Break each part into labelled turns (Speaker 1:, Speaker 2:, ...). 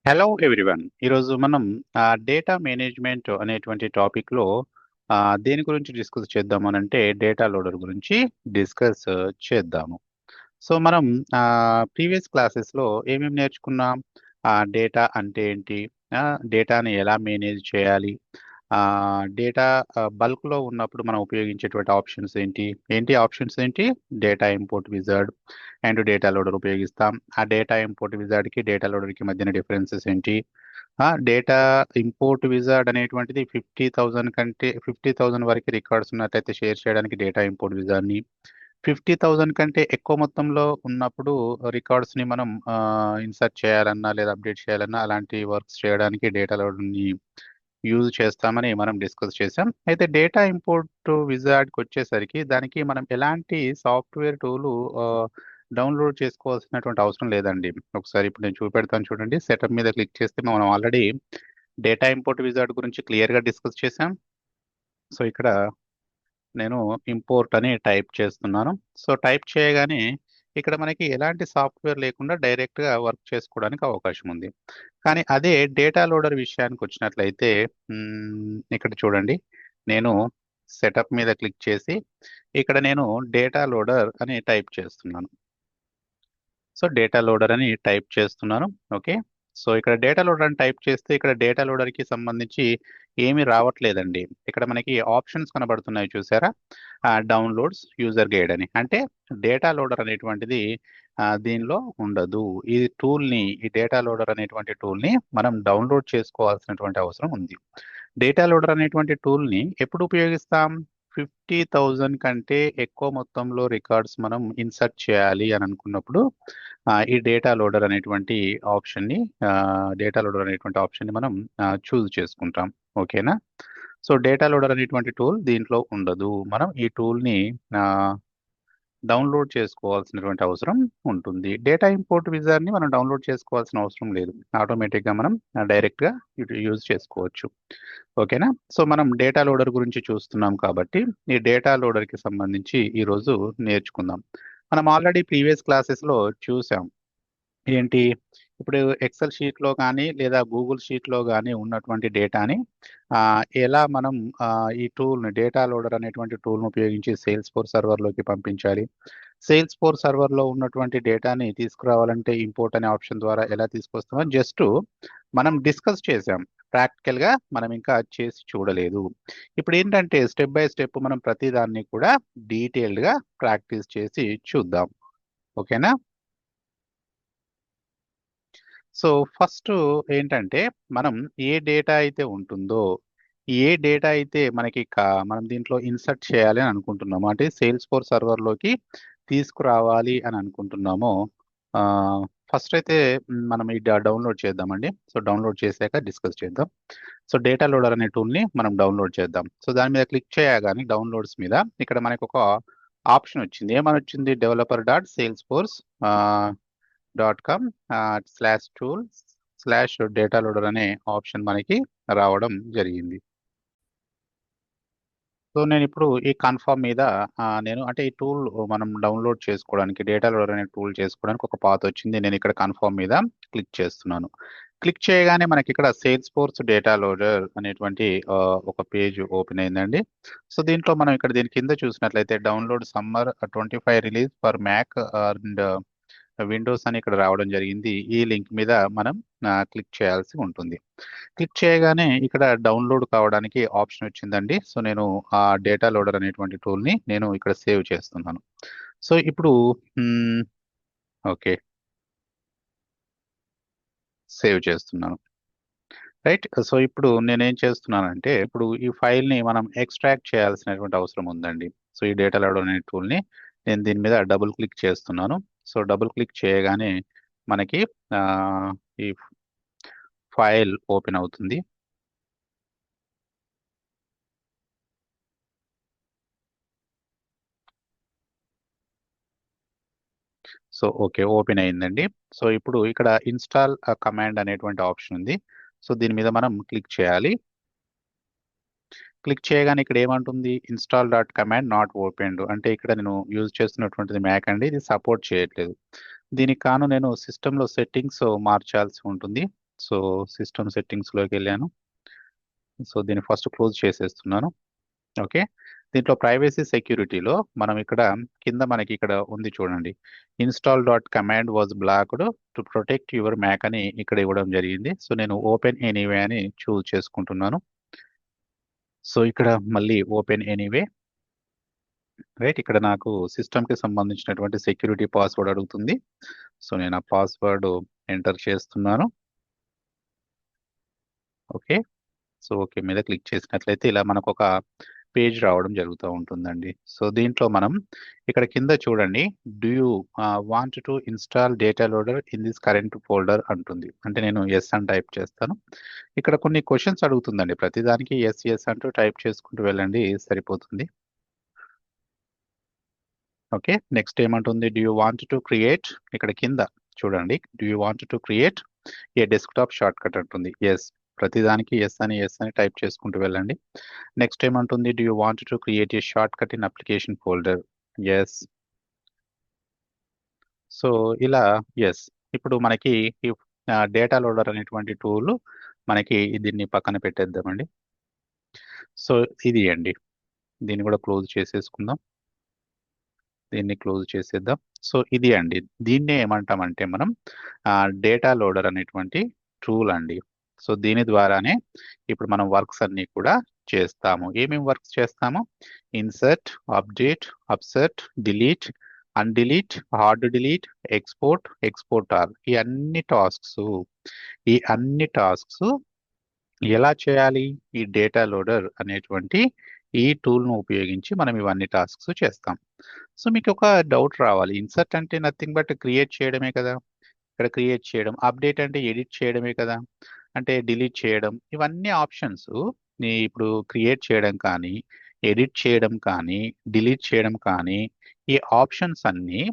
Speaker 1: Hello everyone. ఈరోజు మనం data management అనేటువంటి టాపిక్లో దేని గురించి డిస్కస్ చేద్దాం అనంటే డేటా లోడర్ గురించి డిస్కస్ చేద్దాము. సో మనం ప్రీవియస్ క్లాసెస్లో ఏమేమి నేర్చుకున్నాం? డేటా అంటే ఏంటి, డేటాని ఎలా మేనేజ్ చేయాలి, డేటా బల్క్లో ఉన్నప్పుడు మనం ఉపయోగించేటువంటి ఆప్షన్స్ ఏంటి ఏంటి ఆప్షన్స్ ఏంటి data import wizard and data loader ఉపయోగిస్తాం. ఆ డేటా ఇంపోర్ట్ విజార్డ్కి డేటా లోడర్కి మధ్యన డిఫరెన్సెస్ ఏంటి? డేటా ఇంపోర్ట్ విజార్డ్ అనేటువంటిది 50,000 కంటే 50,000 వరకు రికార్డ్స్ ఉన్నట్టయితే షేర్ చేయడానికి డేటా ఇంపోర్ట్ విజార్డ్ని, 50,000 కంటే ఎక్కువ మొత్తంలో ఉన్నప్పుడు రికార్డ్స్ని మనం ఇన్సర్ట్ చేయాలన్నా లేదా అప్డేట్ చేయాలన్నా అలాంటి వర్క్స్ చేయడానికి డేటా లోడర్ని యూజ్ చేస్తామని మనం డిస్కస్ చేసాం. అయితే డేటా ఇంపోర్ట్ విజార్డ్కి వచ్చేసరికి దానికి మనం ఎలాంటి సాఫ్ట్వేర్ టూలు డౌన్లోడ్ చేసుకోవాల్సినటువంటి అవసరం లేదండి. ఒకసారి ఇప్పుడు నేను చూపెడతాను చూడండి. సెటప్ మీద క్లిక్ చేస్తే మనం ఆల్రెడీ డేటా ఇంపోర్ట్ విజార్డ్ గురించి క్లియర్గా డిస్కస్ చేసాం. సో ఇక్కడ నేను ఇంపోర్ట్ అని టైప్ చేస్తున్నాను. సో టైప్ చేయగానే ఇక్కడ మనకి ఎలాంటి సాఫ్ట్వేర్ లేకుండా డైరెక్ట్గా వర్క్ చేసుకోవడానికి అవకాశం ఉంది. కానీ అదే డేటా లోడర్ విషయానికి వచ్చినట్లయితే ఇక్కడ చూడండి, నేను సెటప్ మీద క్లిక్ చేసి ఇక్కడ నేను డేటా లోడర్ అని టైప్ చేస్తున్నాను. సో డేటా లోడర్ అని టైప్ చేస్తున్నాను. ఓకే. సో ఇక్కడ డేటా లోడర్ అని టైప్ చేస్తే ఇక్కడ డేటా లోడర్కి సంబంధించి ఏమీ రావట్లేదండి. ఇక్కడ మనకి ఆప్షన్స్ కనబడుతున్నాయి చూసారా? డౌన్లోడ్స్, యూజర్ గైడ్ అని. అంటే డేటా లోడర్ అనేటువంటిది దీనిలో ఉండదు. ఈ డేటా లోడర్ అనేటువంటి టూల్ని మనం డౌన్లోడ్ చేసుకోవాల్సినటువంటి అవసరం ఉంది. డేటా లోడర్ అనేటువంటి టూల్ని ఎప్పుడు ఉపయోగిస్తాం? 50,000 కంటే ఎక్కువ మొత్తంలో రికార్డ్స్ మనం ఇన్సర్ట్ చేయాలి అని అనుకున్నప్పుడు ఈ డేటా లోడర్ అనేటువంటి ఆప్షన్ని మనం చూస్ చేసుకుంటాం. ఓకేనా? సో డేటా లోడర్ అనేటువంటి టూల్ దీంట్లో ఉండదు. మనం ఈ టూల్ని డౌన్లోడ్ చేసుకోవాల్సినటువంటి అవసరం ఉంటుంది. డేటా ఇంపోర్ట్ విజార్డ్ని మనం డౌన్లోడ్ చేసుకోవాల్సిన అవసరం లేదు. ఆటోమేటిక్గా మనం డైరెక్ట్గా యూజ్ చేసుకోవచ్చు. ఓకేనా? సో మనం డేటా లోడర్ గురించి చూస్తున్నాం కాబట్టి ఈ డేటా లోడర్కి సంబంధించి ఈరోజు నేర్చుకుందాం. మనం ఆల్రెడీ ప్రీవియస్ క్లాసెస్లో చూసాం. ఏంటి? ఇప్పుడు ఎక్సెల్ షీట్‌లో కానీ లేదా గూగుల్ షీట్‌లో గానీ ఉన్నటువంటి డేటాని ఎలా మనం ఈ టూల్‌ని డేటా లోడర్ అనేటువంటి టూల్‌ని ఉపయోగించి సేల్స్ ఫోర్స్ సర్వర్‌లోకి పంపించాలి. సేల్స్ ఫోర్స్ సర్వర్‌లో ఉన్నటువంటి డేటాని తీసుకురావాలంటే ఇంపోర్ట్ అనే ఆప్షన్ ద్వారా ఎలా తీసుకొస్తామో జస్ట్ మనం డిస్కస్ చేసాం. ప్రాక్టికల్‌గా మనం ఇంకా చేసి చూడలేదు. ఇప్పుడేంటంటే స్టెప్ బై స్టెప్ మనం ప్రతి దాన్ని కూడా డీటెయిల్డ్‌గా ప్రాక్టీస్ చేసి చూద్దాం. ఓకేనా? సో ఫస్ట్ ఏంటంటే మనం ఏ డేటా అయితే ఉంటుందో, ఏ డేటా అయితే మనకి మనం దీంట్లో ఇన్సర్ట్ చేయాలి అని అనుకుంటున్నామో, అంటే సేల్స్ ఫోర్స్ సర్వర్లోకి తీసుకురావాలి అని అనుకుంటున్నామో, ఫస్ట్ అయితే మనం ఈ డౌన్లోడ్ చేద్దామండి. సో డౌన్లోడ్ చేశాక డిస్కస్ చేద్దాం. సో డేటా లోడర్ అనే టూల్ని మనం డౌన్లోడ్ చేద్దాం. సో దాని మీద క్లిక్ చేయగానే డౌన్లోడ్స్ మీద ఇక్కడ మనకు ఒక ఆప్షన్ వచ్చింది. ఏమని వచ్చింది? Developer dot Salesforce .com /tool/డేటా లోడర్ అనే ఆప్షన్ మనకి రావడం జరిగింది. సో నేను ఇప్పుడు ఈ కన్ఫర్మ్ మీద నేను అంటే ఈ టూల్ మనం డౌన్లోడ్ చేసుకోవడానికి డేటా లోడర్ అనే టూల్ చేసుకోవడానికి ఒక పాత్ వచ్చింది. నేను ఇక్కడ కన్ఫర్మ్ మీద క్లిక్ చేస్తున్నాను. క్లిక్ చేయగానే మనకి ఇక్కడ సేల్స్ ఫోర్స్ డేటా లోడర్ అనేటువంటి ఒక పేజ్ ఓపెన్ అయిందండి. సో దీంట్లో మనం ఇక్కడ దీని కింద చూసినట్లయితే download summer 25 release for Mac and Windows అని ఇక్కడ రావడం జరిగింది. ఈ లింక్ మీద మనం క్లిక్ చేయాల్సి ఉంటుంది. క్లిక్ చేయగానే ఇక్కడ డౌన్లోడ్ కావడానికి ఆప్షన్ వచ్చిందండి. సో నేను ఆ డేటా లోడర్ అనేటువంటి టూల్ని నేను ఇక్కడ సేవ్ చేస్తున్నాను. సో ఇప్పుడు ఓకే, సేవ్ చేస్తున్నాను. రైట్. సో ఇప్పుడు నేనేం చేస్తున్నానంటే ఇప్పుడు ఈ ఫైల్ని మనం ఎక్స్ట్రాక్ట్ చేయాల్సినటువంటి అవసరం ఉందండి. సో ఈ డేటా లోడర్ అనే టూల్ని నేను దీని మీద డబుల్ క్లిక్ చేస్తున్నాను. సో డబుల్ క్లిక్ చేయగానే మనకి ఈ ఫైల్ ఓపెన్ అవుతుంది. సో ఓకే, ఓపెన్ అయిందండి. సో ఇప్పుడు ఇక్కడ ఇన్‌స్టాల్ కమాండ్ అనేటువంటి ఆప్షన్ ఉంది. సో దీని మీద మనం క్లిక్ చేయాలి. క్లిక్ చేయగానే ఇక్కడ ఏమంటుంది? Install dot command not opened. అంటే ఇక్కడ నేను యూజ్ చేస్తున్నటువంటిది మ్యాక్ అండి. ఇది సపోర్ట్ చేయట్లేదు. దీనికి కాను నేను సిస్టమ్‌లో సెట్టింగ్స్ మార్చాల్సి ఉంటుంది. సో సిస్టమ్ సెట్టింగ్స్లోకి వెళ్ళాను. సో దీన్ని ఫస్ట్ క్లోజ్ చేసేస్తున్నాను. ఓకే, దీంట్లో ప్రైవసీ సెక్యూరిటీలో మనం ఇక్కడ కింద మనకి ఇక్కడ ఉంది చూడండి, install dot command was blocked to protect your Mac అని ఇక్కడ ఇవ్వడం జరిగింది. సో నేను ఓపెన్ ఎనీవే అని చూస్ చేసుకుంటున్నాను. సో ఇక్కడ మళ్ళీ ఓపెన్ ఎనీవే, రైట్. ఇక్కడ నాకు సిస్టమ్కి సంబంధించినటువంటి సెక్యూరిటీ పాస్వర్డ్ అడుగుతుంది. సో నేను ఆ పాస్వర్డ్ ఎంటర్ చేస్తున్నాను. ఓకే, సో ఓకే మీద క్లిక్ చేసినట్లయితే ఇలా మనకు ఒక పేజ్ రావడం జరుగుతూ ఉంటుందండి. సో దీంట్లో మనం ఇక్కడ కింద చూడండి, do you want to install data loader in this current folder అంటుంది. అంటే నేను ఎస్ అని టైప్ చేస్తాను. ఇక్కడ కొన్ని క్వశ్చన్స్ అడుగుతుందండి, ప్రతిదానికి ఎస్ ఎస్ అంటూ టైప్ చేసుకుంటూ వెళ్ళండి, సరిపోతుంది. ఓకే, నెక్స్ట్ ఏమంటుంది, do you want to create, ఇక్కడ కింద చూడండి, do you want to create a desktop shortcut అంటుంది. ఎస్, ప్రతిదానికి ఎస్ అని టైప్ చేసుకుంటూ వెళ్ళండి. నెక్స్ట్ ఏమంటుంది, do you want to create a shortcut in application folder. Yes. So ఇలా ఎస్. ఇప్పుడు మనకి ఈ డేటా లోడర్ అనేటువంటి టూల్ మనకి దీన్ని పక్కన పెట్టేద్దామండి. సో ఇది అండి, దీన్ని కూడా క్లోజ్ చేసేసుకుందాం. దీన్ని క్లోజ్ చేసేద్దాం. సో ఇది అండి, దీన్నే ఏమంటామంటే మనం డేటా లోడర్ అనేటువంటి టూల్ అండి. సో దీని ద్వారానే ఇప్పుడు మనం వర్క్స్ అన్ని కూడా చేస్తాము. ఏమేమి వర్క్స్ చేస్తాము, insert, update, upsert, delete, undelete, hard delete, export all, ఈ అన్ని టాస్క్స్ ఎలా చేయాలి, ఈ డేటా లోడర్ అనేటువంటి ఈ టూల్ను ఉపయోగించి మనం ఇవన్నీ టాస్క్స్ చేస్తాం. సో మీకు ఒక డౌట్ రావాలి, ఇన్సర్ట్ అంటే నథింగ్ బట్ క్రియేట్ చేయడమే కదా, ఇక్కడ క్రియేట్ చేయడం, అప్డేట్ అంటే ఎడిట్ చేయడమే కదా, అంటే డిలీట్ చేయడం, ఇవన్నీ ఆప్షన్స్. ఇప్పుడు క్రియేట్ చేయడం కానీ, ఎడిట్ చేయడం కానీ, డిలీట్ చేయడం కానీ, ఈ ఆప్షన్స్ అన్నీ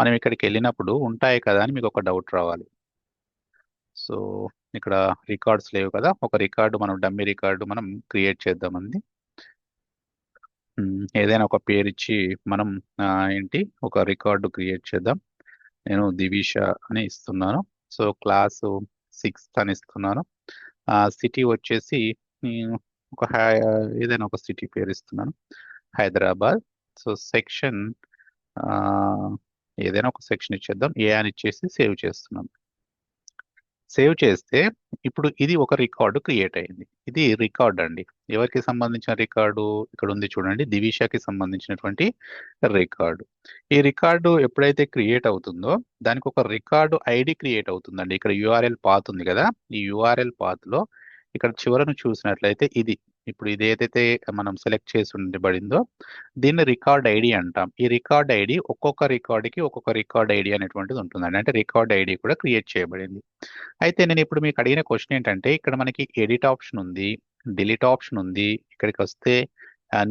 Speaker 1: మనం ఇక్కడికి వెళ్ళినప్పుడు ఉంటాయి కదా అని మీకు ఒక డౌట్ రావాలి. సో ఇక్కడ రికార్డ్స్ లేవు కదా, ఒక రికార్డు మనం డమ్మీ రికార్డు మనం క్రియేట్ చేద్దామండి. ఏదైనా ఒక పేరు ఇచ్చి మనం ఏంటి ఒక రికార్డు క్రియేట్ చేద్దాం. నేను దివిష అని ఇస్తున్నాను. సో క్లాసు 6th అని ఇస్తున్నాను. సిటీ వచ్చేసి నేను ఒక ఏదైనా ఒక సిటీ పేరు ఇస్తున్నాను, హైదరాబాద్. సో సెక్షన్ ఏదైనా ఒక సెక్షన్ ఇచ్చేద్దాం, ఏ అని ఇచ్చేసి సేవ్ చేస్తున్నాను. సేవ్ చేస్తే ఇప్పుడు ఇది ఒక రికార్డు క్రియేట్ అయింది. ఇది రికార్డ్ అండి, ఎవరికి సంబంధించిన రికార్డు, ఇక్కడ ఉంది చూడండి, దివిషాకి సంబంధించినటువంటి రికార్డు. ఈ రికార్డు ఎప్పుడైతే క్రియేట్ అవుతుందో దానికి ఒక రికార్డు ఐడి క్రియేట్ అవుతుందండి. ఇక్కడ యూఆర్ఎల్ పాత్ ఉంది కదా, ఈ యూఆర్ఎల్ పాత్ లో ఇక్కడ చివరను చూసినట్లయితే ఇప్పుడు ఇది ఏదైతే మనం సెలెక్ట్ చేసి ఉండబడిందో దీన్ని రికార్డ్ ఐడి అంటాం. ఈ రికార్డ్ ఐడి ఒక్కొక్క రికార్డుకి ఒక్కొక్క రికార్డ్ ఐడి అనేటువంటిది ఉంటుందండి, అంటే రికార్డ్ ఐడి కూడా క్రియేట్ చేయబడింది. అయితే నేను ఇప్పుడు మీకు అడిగిన క్వశ్చన్ ఏంటంటే, ఇక్కడ మనకి ఎడిట్ ఆప్షన్ ఉంది, డిలీట్ ఆప్షన్ ఉంది, ఇక్కడికి వస్తే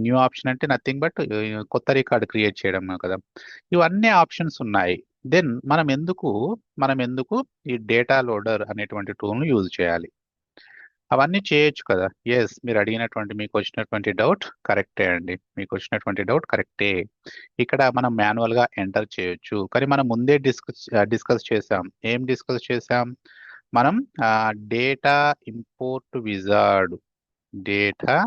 Speaker 1: న్యూ ఆప్షన్ అంటే నథింగ్ బట్ కొత్త రికార్డ్ క్రియేట్ చేయడం కదా, ఇవన్నీ ఆప్షన్స్ ఉన్నాయి. దెన్ మనం ఎందుకు ఈ డేటా లోడర్ అనేటువంటి టూల్ను యూజ్ చేయాలి, అవన్నీ చేయొచ్చు కదా. ఎస్, మీకు వచ్చినటువంటి డౌట్ కరెక్టే అండి, మీకు వచ్చినటువంటి డౌట్ కరెక్టే. ఇక్కడ మనం మాన్యువల్గా ఎంటర్ చేయొచ్చు, కానీ మనం ముందే డిస్కస్ చేసాం. ఏం డిస్కస్ చేసాం మనం, data import wizard, data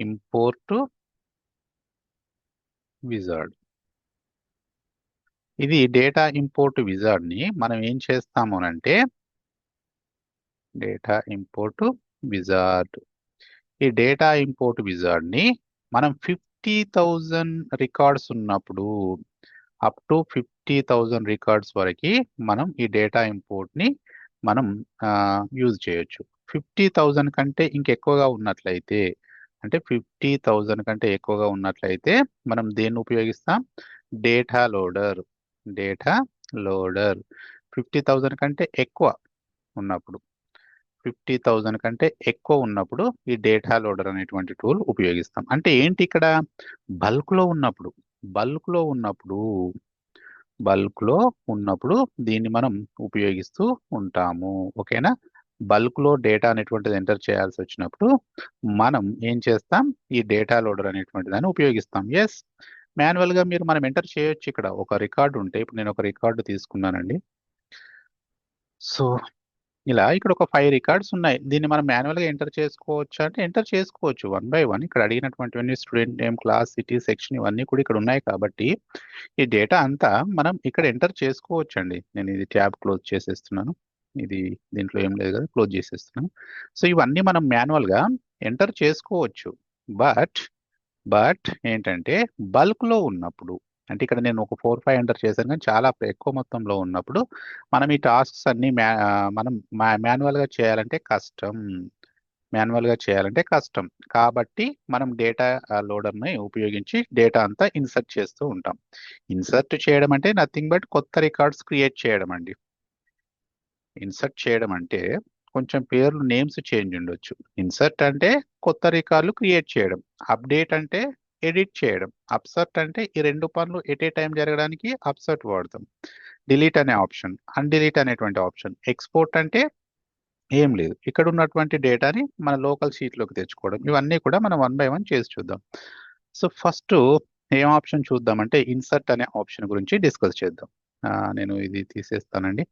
Speaker 1: import wizard. ఇది డేటా ఇంపోర్ట్ విజార్డ్ ని మనం ఏం చేస్తాము అంటే, డేటా ఇంపోర్ట్ విజార్డ్, ఈ డేటా ఇంపోర్ట్ విజార్డ్ ని మనం 50,000 రికార్డ్స్ ఉన్నప్పుడు, అప్ టు 50,000 రికార్డ్స్ వరకు మనం ఈ డేటా ఇంపోర్ట్ ని మనం యూజ్ చేయొచ్చు. 50,000 కంటే ఇంకెక్కువగా ఉన్నట్లయితే, అంటే 50,000 కంటే ఎక్కువగా ఉన్నట్లయితే మనం దేన్ని ఉపయోగిస్తాం, డేటా లోడర్. 50,000 కంటే ఎక్కువ ఉన్నప్పుడు, 50,000 కంటే ఎక్కువ ఉన్నప్పుడు ఈ డేటా లోడర్ అనేటువంటి టూల్ ఉపయోగిస్తాం. అంటే ఏంటి ఇక్కడ, బల్క్ లో ఉన్నప్పుడు దీన్ని మనం ఉపయోగిస్తూ ఉంటాము. ఓకేనా, బల్క్ లో డేటా అనేటువంటిది ఎంటర్ చేయాల్సి వచ్చినప్పుడు మనం ఏం చేస్తాం, ఈ డేటా లోడర్ అనేటువంటి దాన్ని ఉపయోగిస్తాం. ఎస్, మాన్యువల్గా మనం ఎంటర్ చేయొచ్చు. ఇక్కడ ఒక రికార్డు ఉంటే, ఇప్పుడు నేను ఒక రికార్డు తీసుకున్నానండి. సో ఇలా ఇక్కడ ఒక 5 రికార్డ్స్ ఉన్నాయి. దీన్ని మనం మాన్యువల్‌గా ఎంటర్ చేసుకోవచ్చా అంటే ఎంటర్ చేసుకోవచ్చు. వన్ బై వన్ ఇక్కడ అడిగినటువంటివన్నీ student name, class, city, section ఇవన్నీ కూడా ఇక్కడ ఉన్నాయి కాబట్టి, ఈ డేటా అంతా మనం ఇక్కడ ఎంటర్ చేసుకోవచ్చండి. నేను ఇది ట్యాబ్ క్లోజ్ చేసేస్తున్నాను. ఇది దీంట్లో ఏం లేదు కదా! క్లోజ్ చేసేస్తున్నాను. సో ఇవన్నీ మనం మాన్యువల్‌గా ఎంటర్ చేసుకోవచ్చు. బట్ ఏంటంటే బల్క్‌లో ఉన్నప్పుడు అంటే ఇక్కడ నేను ఒక 4, 5 ఎంటర్ చేశాను కానీ చాలా ఎక్కువ మొత్తంలో ఉన్నప్పుడు మనం ఈ టాస్క్స్ అన్నీ మనం మాన్యువల్‌గా చేయాలంటే కష్టం. మాన్యువల్‌గా చేయాలంటే కష్టం. కాబట్టి మనం డేటా లోడర్‌ని ఉపయోగించి డేటా అంతా ఇన్సర్ట్ చేస్తూ ఉంటాం. ఇన్సర్ట్ చేయడం అంటే నథింగ్ బట్ కొత్త రికార్డ్స్ క్రియేట్ చేయడం అండి. ఇన్సర్ట్ చేయడం అంటే కొంచెం పేర్లు నేమ్స్ చేంజ్ ఉండొచ్చు. ఇన్సర్ట్ అంటే కొత్త రికార్డులు క్రియేట్ చేయడం. అప్డేట్ అంటే ఎడిట్ చేయడం. అప్సర్ట్ అంటే ఈ 2 పనులు ఎట్ ఏ టైమ్ జరగడానికి అప్సర్ట్ వాడతాం. డిలీట్ అనే ఆప్షన్, అన్‌డిలీట్ అనేటువంటి ఆప్షన్. ఎక్స్‌పోర్ట్ అంటే ఏం లేదు. ఇక్కడ ఉన్నటువంటి డేటాని మన లోకల్ షీట్‌లోకి తెచ్చుకోవడం. ఇవన్నీ కూడా మనం వన్ బై వన్ చేసి చూద్దాం. సో ఫస్టు ఏం ఆప్షన్ చూద్దామంటే ఇన్సర్ట్ అనే ఆప్షన్ గురించి డిస్కస్ చేద్దాం. నేను ఇది తీసేస్తానండి.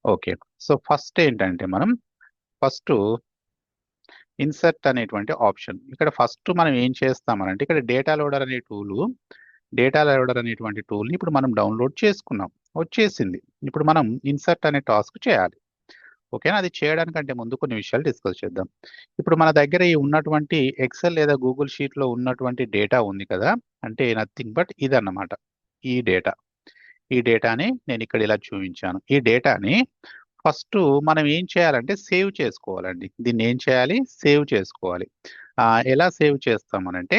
Speaker 1: ఓకే. సో ఫస్ట్ ఏంటంటే ఫస్టు ఇన్సర్ట్ అనేటువంటి ఆప్షన్. ఇక్కడ ఫస్ట్ మనం ఏం చేస్తామనంటే ఇక్కడ డేటా లోడర్ అనేటువంటి టూల్‌ని ఇప్పుడు మనం డౌన్‌లోడ్ చేసుకున్నాం. వచ్చేసింది. ఇప్పుడు మనం ఇన్సర్ట్ అనే టాస్క్ చేయాలి. ఓకేనా? అది చేయడానికంటే ముందు కొన్ని విషయాలు డిస్కస్ చేద్దాం. ఇప్పుడు మన దగ్గర ఈ ఉన్నటువంటి ఎక్సెల్ లేదా గూగుల్ షీట్‌లో ఉన్నటువంటి డేటా ఉంది కదా! అంటే నథింగ్ బట్ ఇదన్నమాట. ఈ డేటా. ఈ డేటాని నేనిక్కడ ఇలా చూపించాను. ఈ డేటాని ఫస్టు మనం ఏం చేయాలంటే సేవ్ చేసుకోవాలండి. దీన్నేం చేయాలి? సేవ్ చేసుకోవాలి. ఎలా సేవ్ చేస్తామనంటే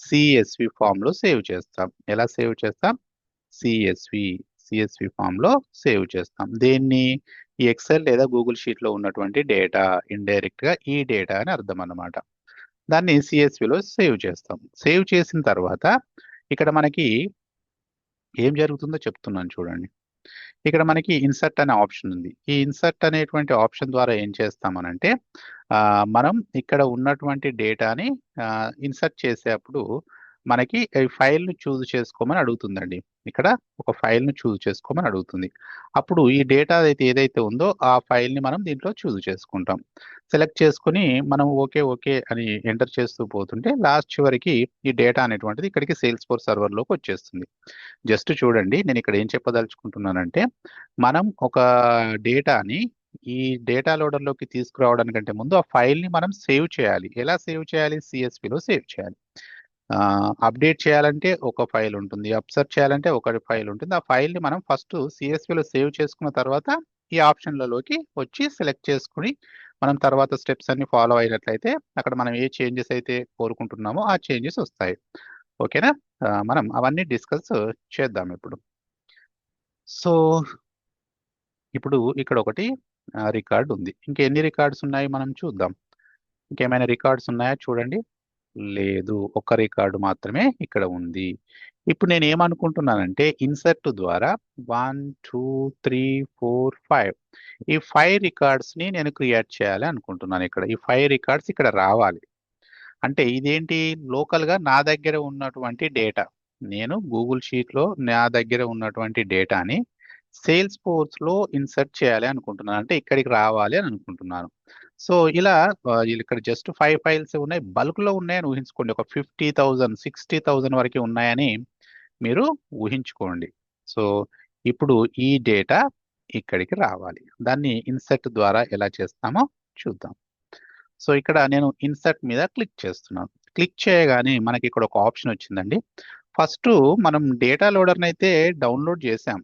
Speaker 1: సీఎస్‌వి ఫార్మ్‌లో సేవ్ చేస్తాం. ఎలా సేవ్ చేస్తాం? సీఎస్‌వి, సీఎస్‌వి ఫార్మ్‌లో సేవ్ చేస్తాం. దేన్ని? ఈ ఎక్సెల్ లేదా గూగుల్ షీట్‌లో ఉన్నటువంటి డేటా ఇండైరెక్ట్‌గా ఈ డేటా అని అర్థం అన్నమాట. దాన్ని సీఎస్‌విలో సేవ్ చేస్తాం. సేవ్ చేసిన తర్వాత ఇక్కడ మనకి ఏం జరుగుతుందో చెప్తున్నాను చూడండి. ఇక్కడ మనకి ఇన్సర్ట్ అనే ఆప్షన్ ఉంది. ఈ ఇన్సర్ట్ అనేటువంటి ఆప్షన్ ద్వారా ఏం చేస్తామనంటే మనం ఇక్కడ ఉన్నటువంటి డేటాని ఇన్సర్ట్ చేసేప్పుడు మనకి ఈ ఫైల్‌ని చూజ్ చేసుకోమని అడుగుతుందండి. ఇక్కడ ఒక ఫైల్‌ని చూజ్ చేసుకోమని అడుగుతుంది. అప్పుడు ఈ డేటా ఏదైతే ఉందో ఆ ఫైల్‌ని మనం దీంట్లో చూజ్ చేసుకుంటాం. సెలెక్ట్ చేసుకొని మనం ఓకే, ఓకే అని ఎంటర్ చేస్తూ పోతుంటే లాస్ట్ చివరికి ఈ డేటా అనేటువంటిది ఇక్కడికి సేల్స్‌ఫోర్స్ సర్వర్‌లోకి వచ్చేస్తుంది. జస్ట్ చూడండి నేనిక్కడ ఏం చెప్పదలుచుకుంటున్నానంటే, మనం ఒక డేటాని ఈ డేటా లోడర్‌లోకి తీసుకురావడానికంటే ముందు ఆ ఫైల్‌ని మనం సేవ్ చేయాలి. ఎలా సేవ్ చేయాలి? సీఎస్‌విలో సేవ్ చేయాలి. అప్డేట్ చేయాలంటే ఒక ఫైల్ ఉంటుంది. అప్సర్ట్ చేయాలంటే ఒక ఫైల్ ఉంటుంది. ఆ ఫైల్‌ని మనం ఫస్ట్ సీఎస్‌విలో సేవ్ చేసుకున్న తర్వాత ఈ ఆప్షన్‌లలోకి వచ్చి సెలెక్ట్ చేసుకొని, మనం తర్వాత స్టెప్స్ అన్ని ఫాలో అయినట్లయితే అక్కడ మనం ఏ చేంజెస్ అయితే కోరుకుంటున్నామో ఆ చేంజెస్ వస్తాయి. ఓకేనా? మనం అవన్నీ డిస్కస్ చేద్దాం ఇప్పుడు. సో, ఇప్పుడు ఇక్కడ ఒకటి రికార్డ్ ఉంది. ఇంకెన్ని రికార్డ్స్ ఉన్నాయి మనం చూద్దాం. ఇంకేమైనా రికార్డ్స్ ఉన్నాయా చూడండి. లేదు. ఒక్క రికార్డ్ మాత్రమే ఇక్కడ ఉంది. ఇప్పుడు నేనేమనుకుంటున్నానంటే ఇన్సర్ట్ ద్వారా 1, 2, 3, 4, 5 ఈ 5 రికార్డ్స్‌ని నేను క్రియేట్ చేయాలి అనుకుంటున్నాను ఇక్కడ. ఈ 5 రికార్డ్స్ ఇక్కడ రావాలి. అంటే ఇదేంటి లోకల్‌గా నా దగ్గర ఉన్నటువంటి డేటా. నేను గూగుల్ షీట్‌లో నా దగ్గర ఉన్నటువంటి డేటాని సేల్స్‌ఫోర్స్‌లో ఇన్సర్ట్ చేయాలి అనుకుంటున్నాను. అంటే ఇక్కడికి రావాలి అని అనుకుంటున్నాను. సో, ఇలా ఇక్కడ జస్ట్ 5 ఫైల్సే ఉన్నాయి. బల్క్‌లో ఉన్నాయని ఊహించుకోండి. ఒక 50,000, 60,000 వరకే ఉన్నాయని మీరు ఊహించుకోండి. సో, ఇప్పుడు ఈ డేటా ఇక్కడికి రావాలి. దాన్ని ఇన్సర్ట్ ద్వారా ఎలా చేస్తామో చూద్దాం. సో, ఇక్కడ నేను ఇన్సర్ట్ మీద క్లిక్ చేస్తున్నాను. క్లిక్ చేయగానే మనకిక్కడ ఒక ఆప్షన్ వచ్చిందండి. ఫస్టు మనం డేటా లోడర్‌నైతే డౌన్‌లోడ్ చేసాం.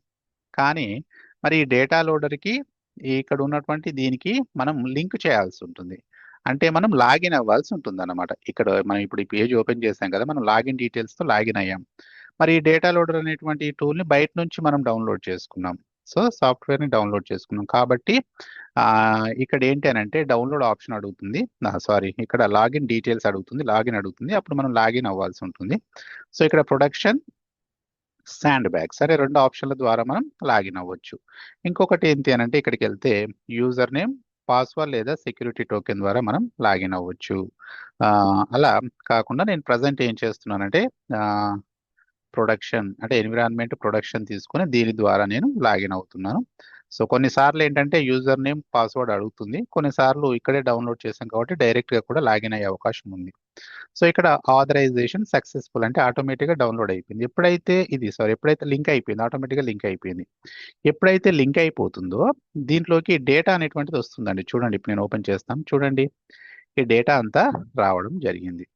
Speaker 1: కానీ మరి ఈ డేటా లోడర్‌కి ఇక్కడ ఉన్నటువంటి దీనికి మనం లింక్ చేయాల్సి ఉంటుంది. అంటే మనం లాగిన్ అవ్వాల్సి ఉంటుందన్నమాట. ఇక్కడ మనం ఇప్పుడు ఈ పేజ్ ఓపెన్ చేసాం కదా! మనం లాగిన్ డీటెయిల్స్‌తో లాగిన్ అయ్యాం. మరి ఈ డేటా లోడర్ అనేటువంటి టూల్‌ని బయట నుంచి మనం డౌన్‌లోడ్ చేసుకున్నాం. సో, సాఫ్ట్‌వేర్‌ని డౌన్‌లోడ్ చేసుకున్నాం. కాబట్టి ఇక్కడ ఏంటి అనంటే డౌన్‌లోడ్ ఆప్షన్ అడుగుతుంది. సారీ ఇక్కడ లాగిన్ డీటెయిల్స్ అడుగుతుంది. లాగిన్ అడుగుతుంది. అప్పుడు మనం లాగిన్ అవ్వాల్సి ఉంటుంది. సో, ఇక్కడ ప్రొడక్షన్ శాండ్ బ్యాగ్. సరే, 2 ఆప్షన్ల ద్వారా మనం లాగిన్ అవ్వచ్చు. ఇంకొకటి ఏంటి అనంటే ఇక్కడికి వెళ్తే యూజర్ నేమ్, పాస్వర్డ్ లేదా సెక్యూరిటీ టోకెన్ ద్వారా మనం లాగిన్ అవ్వచ్చు. అలా కాకుండా నేను ప్రజెంట్ ఏం చేస్తున్నానంటే ప్రొడక్షన్ అంటే ఎన్విరాన్మెంట్ ప్రొడక్షన్ తీసుకొని దీని ద్వారా నేను లాగిన్ అవుతున్నాను. సో కొన్నిసార్లు ఏంటంటే యూజర్ నేమ్ పాస్వర్డ్ అడుగుతుంది, కొన్నిసార్లు ఇక్కడే డౌన్లోడ్ చేసాం కాబట్టి డైరెక్ట్గా కూడా లాగిన్ అయ్యే అవకాశం ఉంది. సో ఇక్కడ ఆథరైజేషన్ సక్సెస్ఫుల్ అంటే ఆటోమేటిక్గా డౌన్లోడ్ అయిపోయింది. ఎప్పుడైతే లింక్ అయిపోయింది, ఆటోమేటిక్గా లింక్ అయిపోయింది. ఎప్పుడైతే లింక్ అయిపోతుందో దీంట్లోకి డేటా అనేటువంటిది వస్తుందండి. చూడండి, ఇప్పుడు నేను ఓపెన్ చేస్తాను. చూడండి, ఈ డేటా అంతా రావడం జరిగింది.